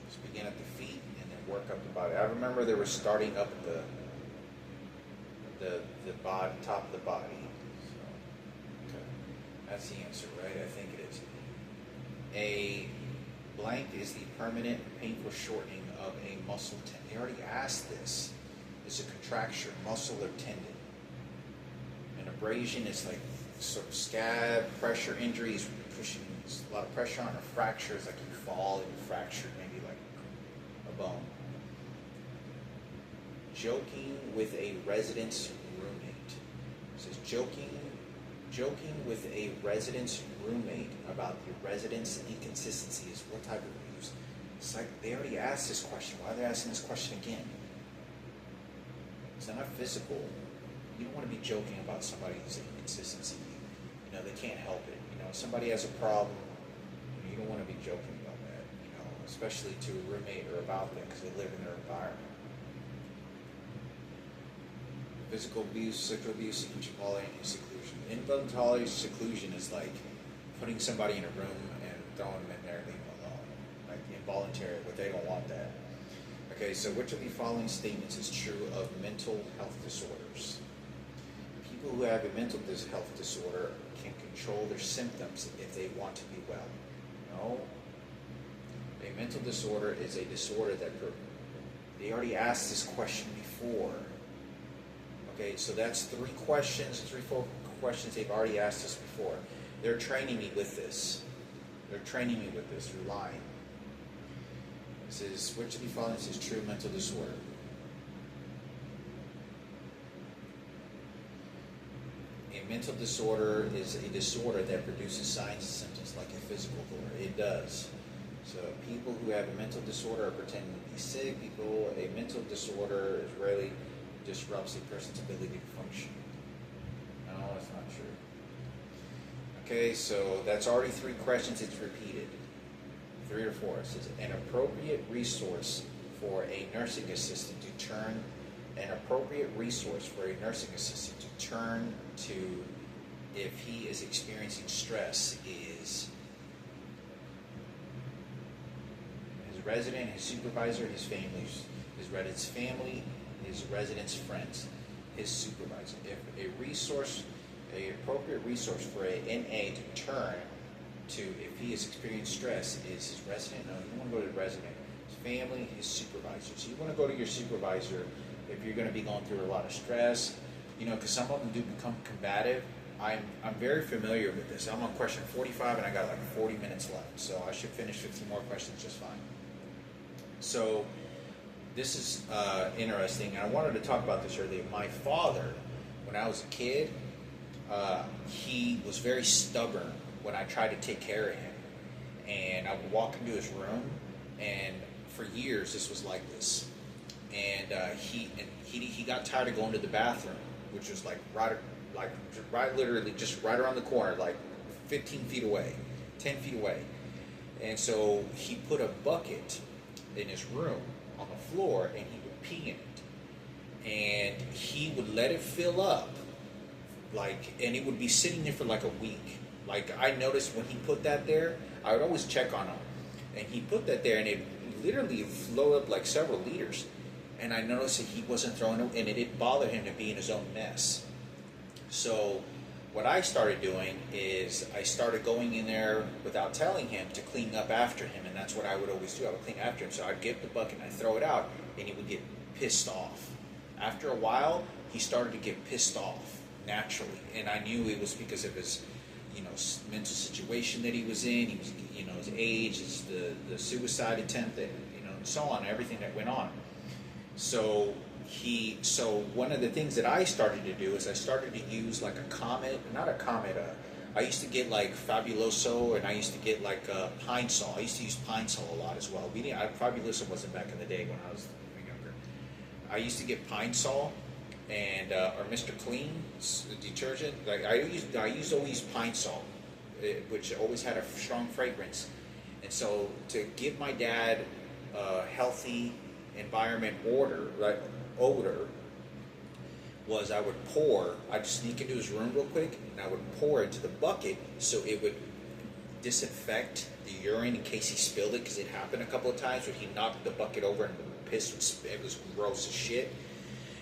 Just begin at the feet and then work up the body. I remember they were starting up at the body, top of the body. So, okay. That's the answer, right? I think it is. A blank is the permanent painful shortening of a muscle tendon. They already asked this. It's a contracture, muscle or tendon. An abrasion is like sort of scab, pressure injuries, pushing a lot of pressure on. A fracture is like you fall and you fracture maybe like a bone. Joking with a resident's roommate. It says joking with a resident's roommate about the resident's inconsistencies. What type of abuse? It's like they already asked this question. Why are they asking this question again? It's not physical. You don't want to be joking about somebody's inconsistency. You know, they can't help it. You know, if somebody has a problem, you don't want to be joking about that. You know, especially to a roommate or about them because they live in their environment. Physical abuse, sexual abuse, involuntary seclusion. Involuntary seclusion is like putting somebody in a room and throwing them in there and leaving them alone. Like involuntary, but they don't want that. Okay, so which of the following statements is true of mental health disorders? People who have a mental health disorder can control their symptoms if they want to be well. No. A mental disorder is a disorder that they already asked this question before. Okay, so that's four questions they've already asked us before. They're training me with this. Through lying. This is, which of the following is true mental disorder? A mental disorder is a disorder that produces signs and symptoms like a physical disorder. It does. So people who have a mental disorder are pretending to be sick. A mental disorder is rarely disrupts a person's ability to function. No, that's not true. Okay, so that's already 3 questions. It's repeated. 3 or 4. It says an appropriate resource for a nursing assistant to turn to if he is experiencing stress is his resident, his supervisor, his family, his resident's family, his resident's friends, his supervisor. If a appropriate resource for a NA to turn to if he has experienced stress is his resident. No, you want to go to the resident, his family, his supervisor. So you want to go to your supervisor if you're going to be going through a lot of stress, you know, because some of them do become combative. I'm very familiar with this. I'm on question 45 and I got like 40 minutes left, so I should finish 15 more questions just fine. So this is interesting, and I wanted to talk about this earlier. My father, when I was a kid, he was very stubborn when I tried to take care of him. And I would walk into his room, and for years this was like this. And he got tired of going to the bathroom, which was literally just right around the corner, like 15 feet away, 10 feet away. And so he put a bucket in his room on the floor, and he would pee in it. And he would let it fill up, and it would be sitting there for like a week. Like, I noticed when he put that there, I would always check on him. And he put that there, and it literally flowed up like several liters. And I noticed that he wasn't throwing it, and it didn't bother him to be in his own mess. So what I started doing is I started going in there without telling him to clean up after him, and that's what I would always do. I would clean after him. So I'd get the bucket and I'd throw it out, and he would get pissed off. After a while, he started to get pissed off naturally, and I knew it was because of his, mental situation that he was in. He was, his age, the suicide attempt, that, and so on, everything that went on. So one of the things that I started to do is I started to use like I used to get like Fabuloso, and I used to get like Pine Sol. I used to use Pine Sol a lot as well. Fabuloso wasn't back in the day when I was younger. I used to get Pine Sol and or Mr. Clean detergent. Like I used always Pine Sol, which always had a strong fragrance. And so to give my dad a healthy environment odor was I'd sneak into his room real quick, and I would pour into the bucket so it would disinfect the urine in case he spilled it, because it happened a couple of times where he knocked the bucket over and piss. It was gross as shit.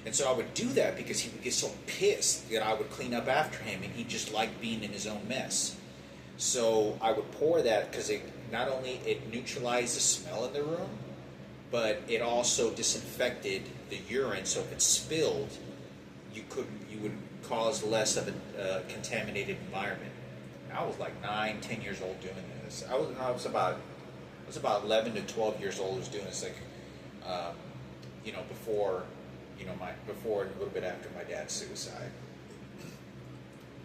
And so I would do that because he would get so pissed that I would clean up after him, and he just liked being in his own mess. So I would pour that because it not only it neutralized the smell in the room, but it also disinfected the urine. So if it spilled, you would cause less of a contaminated environment. And I was like 9, 10 years old doing this. I was about 11 to 12 years old. I was doing this before before and a little bit after my dad's suicide.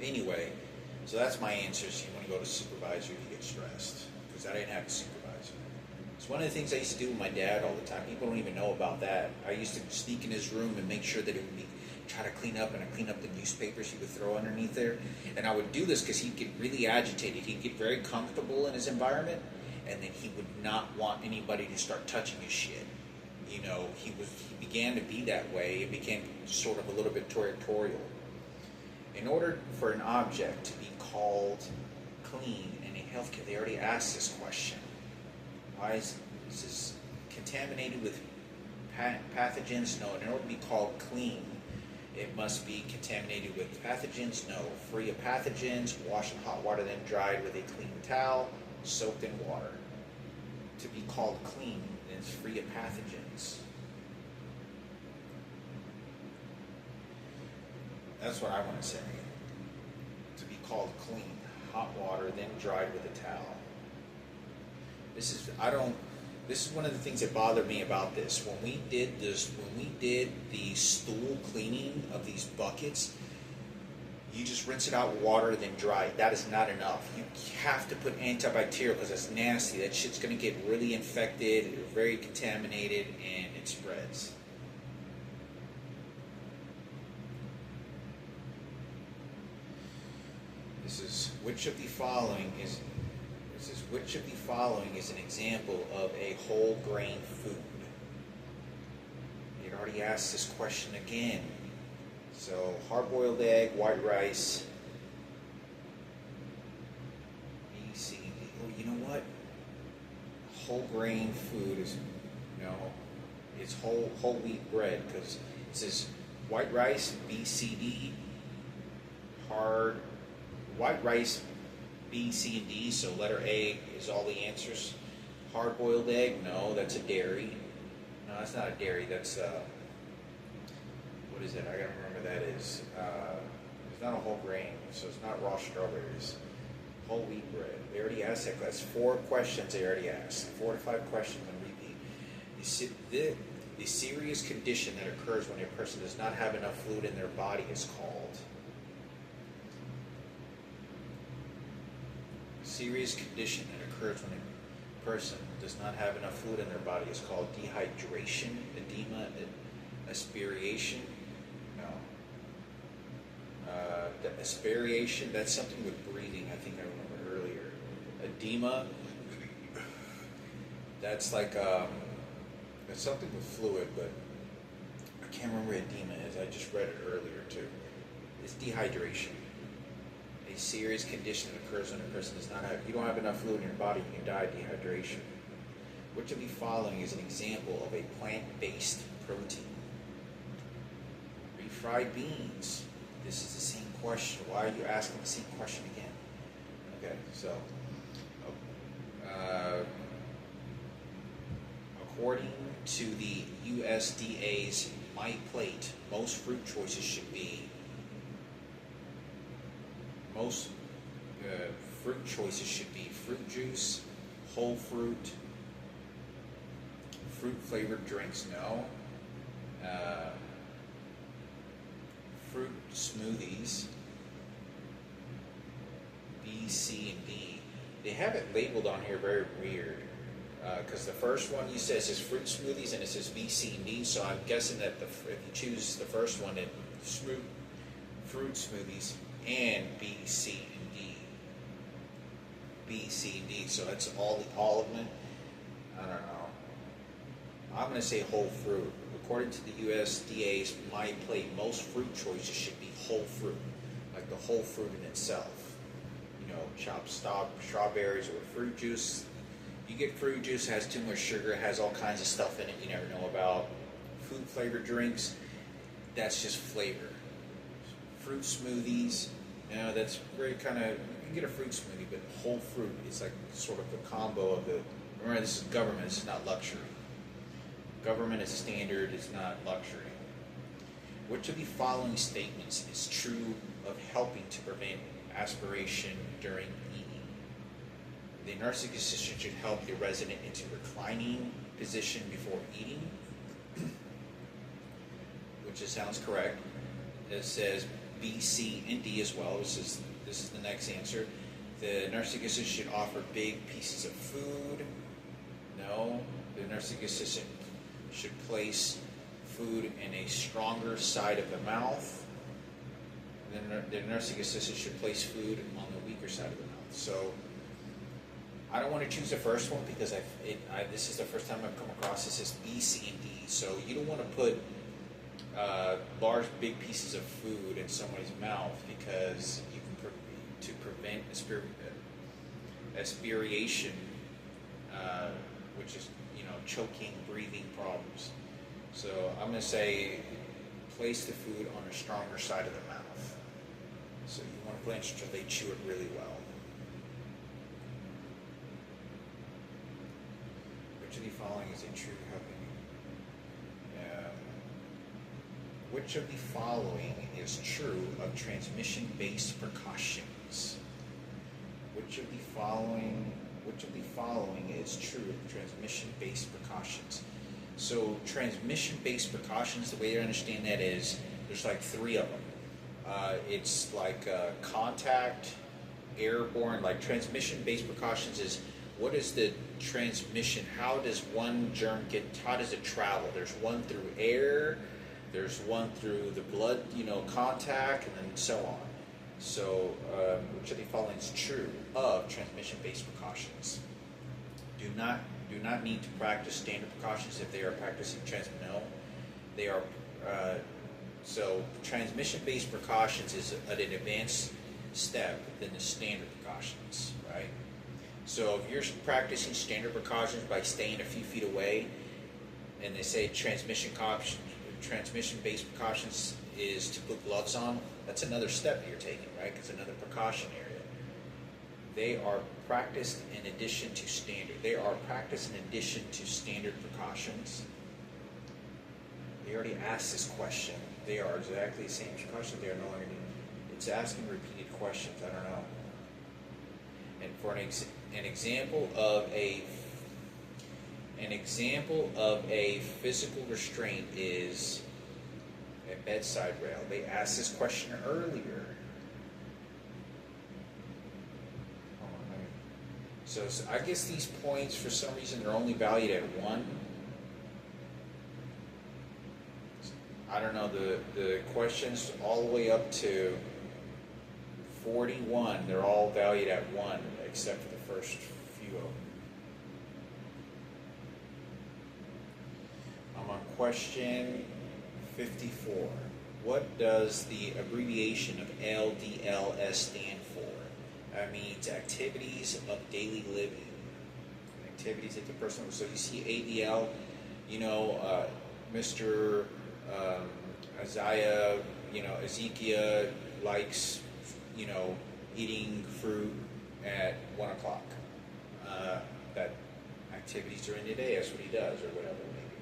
Anyway, so that's my answers. You want to go to supervisor, you get stressed because I didn't have a supervisor. It's one of the things I used to do with my dad all the time. People don't even know about that. I used to sneak in his room and make sure that it would be try to clean up, and I clean up the newspapers he would throw underneath there. And I would do this because he'd get really agitated. He'd get very comfortable in his environment, and then he would not want anybody to start touching his shit. You know, he began to be that way. It became sort of a little bit territorial. In order for an object to be called clean in a healthcare, they already asked this question. Why is this contaminated with pathogens? No. In order to be called clean, it must be contaminated with pathogens? No. Free of pathogens, washed in hot water, then dried with a clean towel, soaked in water. To be called clean is free of pathogens. That's what I want to say. To be called clean, hot water, then dried with a towel. This is one of the things that bothered me about this. When we did the stool cleaning of these buckets, you just rinse it out with water, then dry it. That is not enough. You have to put antibacterial because it's nasty. That shit's going to get really infected, very contaminated, and it spreads. Which of the following is an example of a whole grain food? It already asked this question again. So hard-boiled egg, white rice, B, C, D. Oh, you know what? Whole grain food is it's whole wheat bread because it says white rice, B, C, D, white rice, B, C, and D, so letter A is all the answers. Hard-boiled egg, no, that's a dairy. No, that's not a dairy, that's, what is it? I gotta remember that is. It's not a whole grain, so it's not raw strawberries. Whole wheat bread. They already asked that. That's 4 questions they already asked. 4 to 5 questions on repeat. The serious condition that occurs when a person does not have enough fluid in their body is called. Serious condition that occurs when a person does not have enough fluid in their body is called dehydration, edema, aspiration. No. The aspiration, that's something with breathing, I think I remember earlier. Edema, that's like, that's something with fluid, but I can't remember what edema is. I just read it earlier too. It's dehydration. A serious condition that occurs when a person does not have, you don't have enough fluid in your body, you can die of dehydration. Which of the following is an example of a plant-based protein? Refried beans. This is the same question. Why are you asking the same question again? Okay, so according to the USDA's My Plate, most fruit choices should be fruit juice, whole fruit, fruit-flavored drinks, no. Fruit smoothies, B, C, and D. They have it labeled on here very weird. Because the first one you said says fruit smoothies and it says B, C, and D, so I'm guessing that if you choose the first one, it's fruit smoothies and B, C, and D. B, C, and D, so that's all of them. I don't know. I'm going to say whole fruit. According to the USDA's My Plate, most fruit choices should be whole fruit, like the whole fruit in itself. You know, chopped strawberries or fruit juice. You get fruit juice, has too much sugar, has all kinds of stuff in it you never know about. Food flavored drinks, that's just flavor. Fruit smoothies, that's very kind of, you can get a fruit smoothie, but whole fruit is like sort of the combo of the, remember this is government, this is not luxury. Government is standard, it's not luxury. Which of the following statements is true of helping to prevent aspiration during eating? The nursing assistant should help the resident into reclining position before eating, which sounds correct. It says B, C, and D as well. This is the next answer. The nursing assistant should offer big pieces of food. No. The nursing assistant should place food in a stronger side of the mouth. The nursing assistant should place food on the weaker side of the mouth. So I don't want to choose the first one because this is the first time I've come across this as B, C, and D. So you don't want to put large, big pieces of food in somebody's mouth because you can to prevent aspiration, which is choking, breathing problems. So I'm going to say place the food on a stronger side of the mouth. So you want to blanch until they chew it really well. Which of the following is a true helping? Which of the following is true of transmission-based precautions? Which of the following is true of transmission-based precautions? So transmission-based precautions, the way I understand that is, there's like 3 of them. It's like contact, airborne, like transmission-based precautions is, what is the transmission? How does one germ how does it travel? There's one through air, there's one through the blood, contact, and then so on. So, which of the following is true of transmission-based precautions? Do not need to practice standard precautions if they are practicing No, they are. So, transmission-based precautions is an advanced step than the standard precautions, right? So, if you're practicing standard precautions by staying a few feet away, and they say transmission-based precautions is to put gloves on, that's another step that you're taking, right? It's another precaution area. They are practiced in addition to standard. They are practiced in addition to standard precautions. They already asked this question. They are exactly the same question. They are no longer. It's asking repeated questions. I don't know. And for an example of a physical restraint is a bedside rail. They asked this question earlier. So I guess these points, for some reason, they're only valued at 1. I don't know, the questions all the way up to 41, they're all valued at 1, except for the first few of them. I'm on question 54. What does the abbreviation of LDLS stand for? That means activities of daily living. Activities that the person, so you see ADL, Mr. Isaiah, Ezekiel likes, eating fruit at 1 o'clock. That activities during the day, that's what he does, or whatever maybe.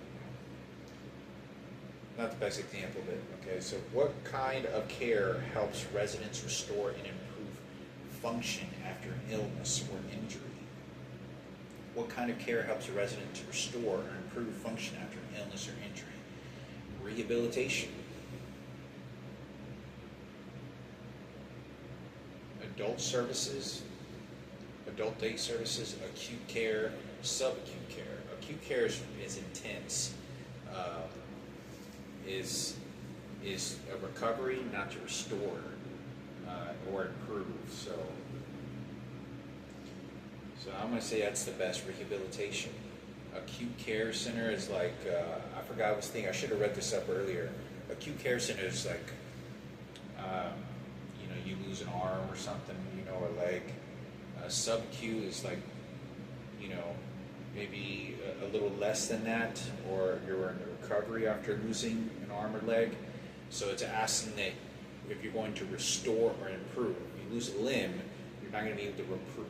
Not the best example, but okay. So, what kind of care helps residents restore and improve function after illness or injury? What kind of care helps a resident to restore or improve function after illness or injury? Rehabilitation. Adult services, adult day services, acute care, subacute care. Acute care is intense. Is a recovery, not to restore or improve. So I'm going to say that's the best. Rehabilitation. Acute care center is like, I forgot, I should have read this up earlier. Acute care center is like, you lose an arm or something, or leg. Subacute is like, maybe a little less than that, or you're in recovery after losing an arm or leg. So it's asking that if you're going to restore or improve. If you lose a limb, you're not going to be able to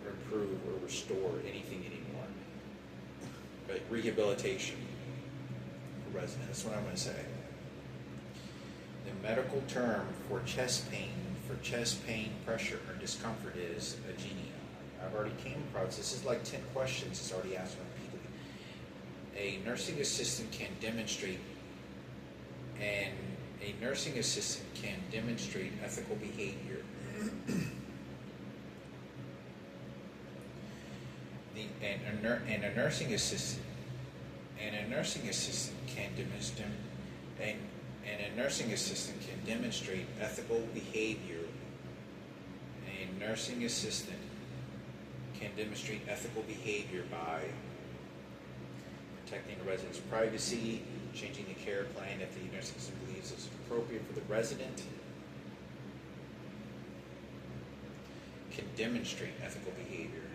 improve or restore anything anymore. But rehabilitation for resident, that's what I'm going to say. The medical term for chest pain, pressure, or discomfort is agenia. I've already came across, this is like 10 questions, it's already asked repeatedly. A nursing assistant can demonstrate ethical behavior. A nursing assistant can demonstrate ethical behavior. A nursing assistant can demonstrate ethical behavior by protecting the resident's privacy, changing the care plan if the nursing assistant believes it's appropriate for the resident, can demonstrate ethical behavior.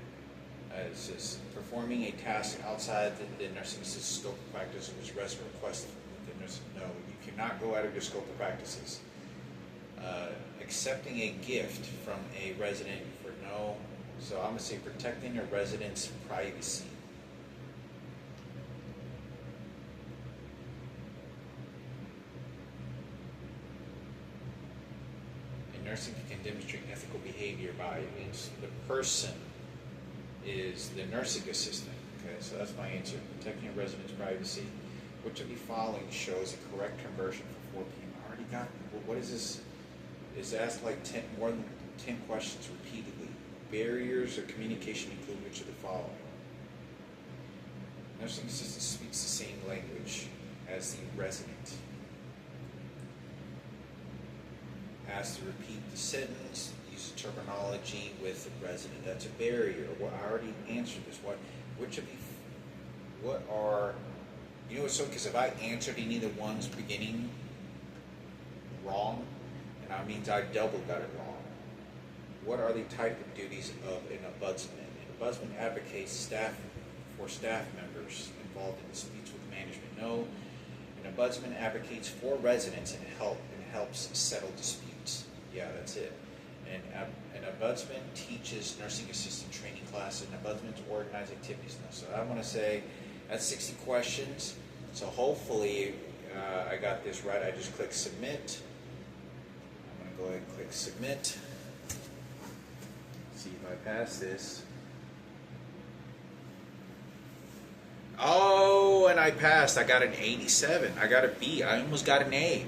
It says performing a task outside the nursing assistant's scope of practice in which resident requests the nurse. No, you cannot go out of your scope of practices. Accepting a gift from a resident for no. So I'm going to say protecting a resident's privacy. A nursing can demonstrate ethical behavior by, it means the person is the nursing assistant. Okay, so that's my answer. Protecting a resident's privacy. Which of the following shows a correct conversion for 4 p.m.? I already got, what is this? It's asked like more than 10 questions repeatedly. Barriers of communication include which of the following? Nursing assistant speaks the same language as the resident. Asked to repeat the sentence, use the terminology with the resident. That's a barrier. Well, I already answered this. What are, you know, so because if I answered any of the ones beginning wrong, and that means I double got it wrong. What are the type of duties of an ombudsman? An ombudsman advocates for staff members involved in disputes with management. No. An ombudsman advocates for residents and helps settle disputes. Yeah, that's it. And an ombudsman teaches nursing assistant training classes. An ombudsman's organized activities. So I want to say that's 60 questions. So hopefully I got this right. I just click submit. I'm going to go ahead and click submit. See if I pass this. Oh, and I passed. I got an 87. I got a B. I almost got an A.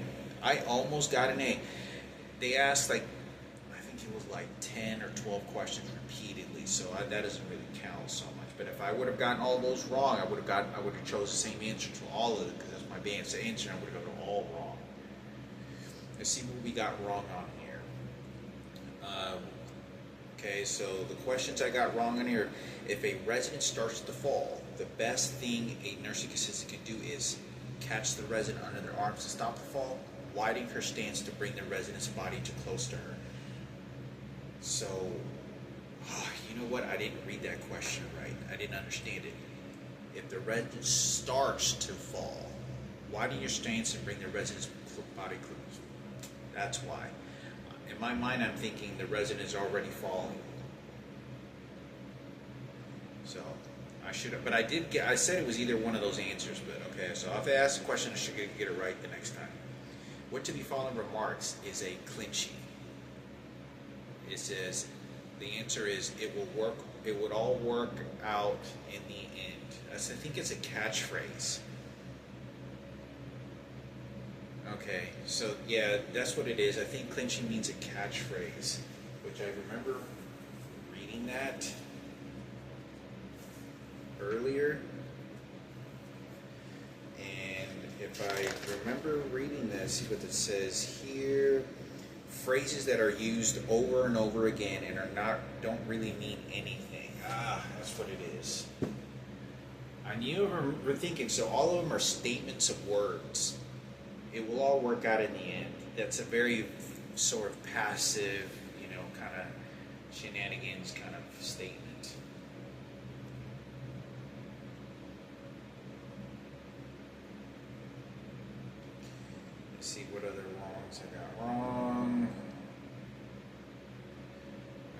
They asked I think it was like 10 or 12 questions repeatedly, so that doesn't really count so much. But if I would have gotten all those wrong, I would have chose the same answer to all of them because that's my best answer, and I would have gotten all wrong. Let's see what we got wrong on here. Okay, so the questions I got wrong on here. If a resident starts to fall, the best thing a nursing assistant can do is catch the resident under their arms to stop the fall, widen her stance to bring the resident's body too close to her. So, you know what? I didn't read that question right. I didn't understand it. If the resident starts to fall, widen your stance and bring the resident's body close. That's why. In my mind, I'm thinking the resident is already falling. So, I should have, but I said it was either one of those answers, but okay, so if I ask a question, I should get it right the next time. Which of the following remarks is a clinching? It says, the answer is, it would all work out in the end. I think it's a catchphrase. Okay, so yeah, that's what it is. I think clinching means a catchphrase, which I remember reading that earlier. And if I remember reading this, see what it says here. Phrases that are used over and over again and don't really mean anything. That's what it is. I knew I remember thinking, so all of them are statements of words. It will all work out in the end. That's a very sort of passive, kind of shenanigans kind of statement. see what other wrongs I got wrong.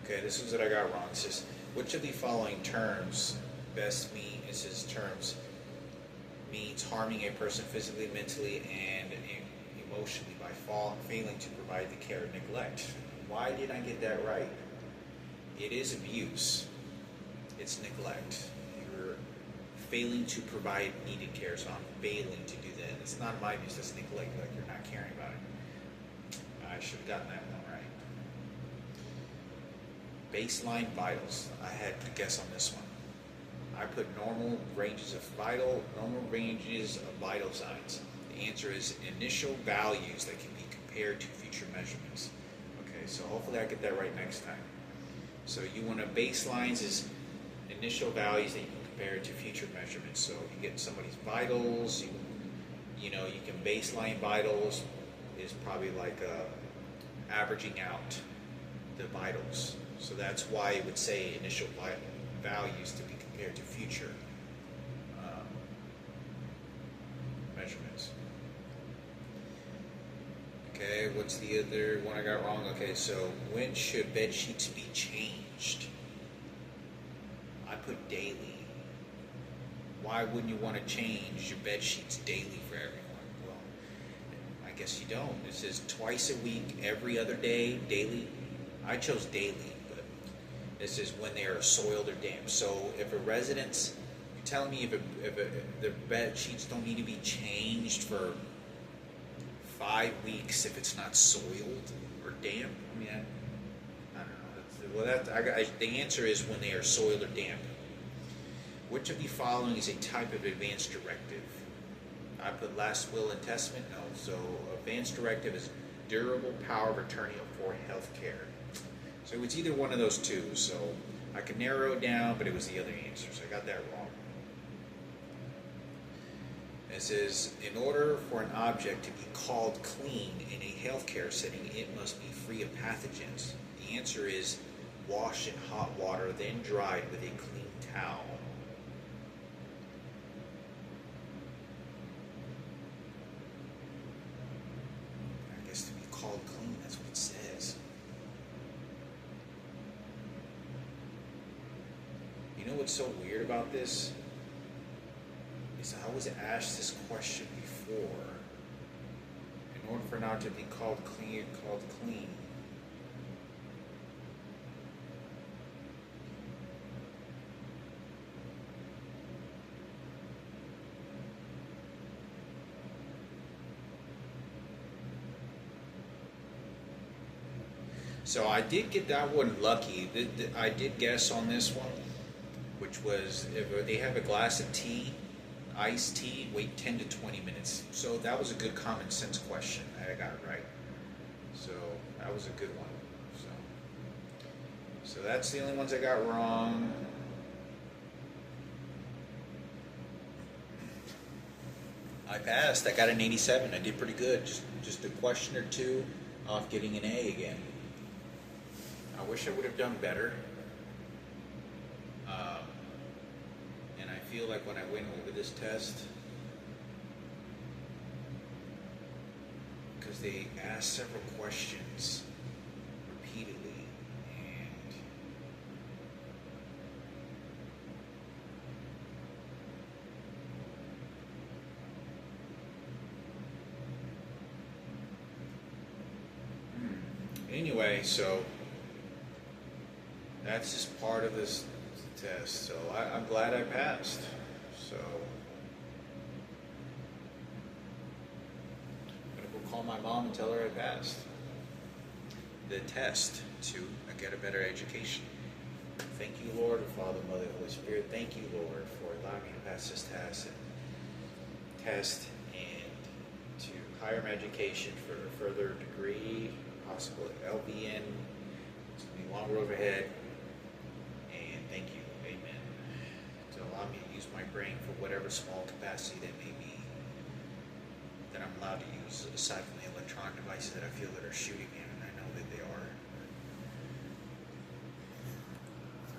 Okay, this is what I got wrong. It says, which of the following terms best mean, it says terms, means harming a person physically, mentally, and emotionally by failing to provide the care or neglect. Why did I get that right? It is abuse. It's neglect. You're failing to provide needed care, so I'm failing to do that. It's not my abuse, that's neglect, like you're not caring about it. I should have gotten that one right. Baseline vitals. I had to guess on this one. I put normal ranges of vital signs. The answer is initial values that can be compared to future measurements. Okay, so hopefully I get that right next time. So you want to baselines is initial values that you can compare to future measurements. So you get somebody's vitals, you know, you can baseline vitals is probably like averaging out the vitals. So that's why it would say initial values to be compared to future measurements. Okay, what's the other one I got wrong? Okay, so when should bed sheets be changed? I put daily. Why wouldn't you want to change your bed sheets daily for everyone? Well, I guess you don't. It says twice a week, every other day, daily. I chose daily, but this is when they are soiled or damp. So if a residence, you're telling me if the bed sheets don't need to be changed for 5 weeks if it's not soiled or damp? I mean, I don't know. Well, the answer is when they are soiled or damp. Which of the following is a type of advance directive? I put last will and testament. No. So advance directive is durable power of attorney for health care. So it's either one of those two. So I could narrow it down, but it was the other answer. So I got that wrong. It says, in order for an object to be called clean in a healthcare setting, it must be free of pathogens. The answer is washed in hot water, then dried with a clean towel. I guess to be called clean, that's what it says. You know what's so weird about this? I was asked this question before. In order for not to be called clean. So I did get that one lucky. I did guess on this one, which was if they have a glass of tea, iced tea, wait 10 to 20 minutes. So that was a good common sense question. I got it right. So that was a good one. So that's the only ones I got wrong. I passed. I got an 87. I did pretty good. Just a question or two off getting an A again. I wish I would have done better. And I feel like when I went over this test, because they asked several questions repeatedly, and anyway, so that's just part of this test. So I'm glad I passed. So I'm gonna go call my mom and tell her I passed the test to get a better education. Thank you, Lord, Father, Mother, Holy Spirit. Thank you, Lord, for allowing me to pass this test and to higher my education for a further degree, possible LVN. It's gonna be a long road ahead. And thank you, amen, to allow me to use my brain for whatever small capacity that may be that I'm allowed to use aside from the electronic devices that I feel that are shooting me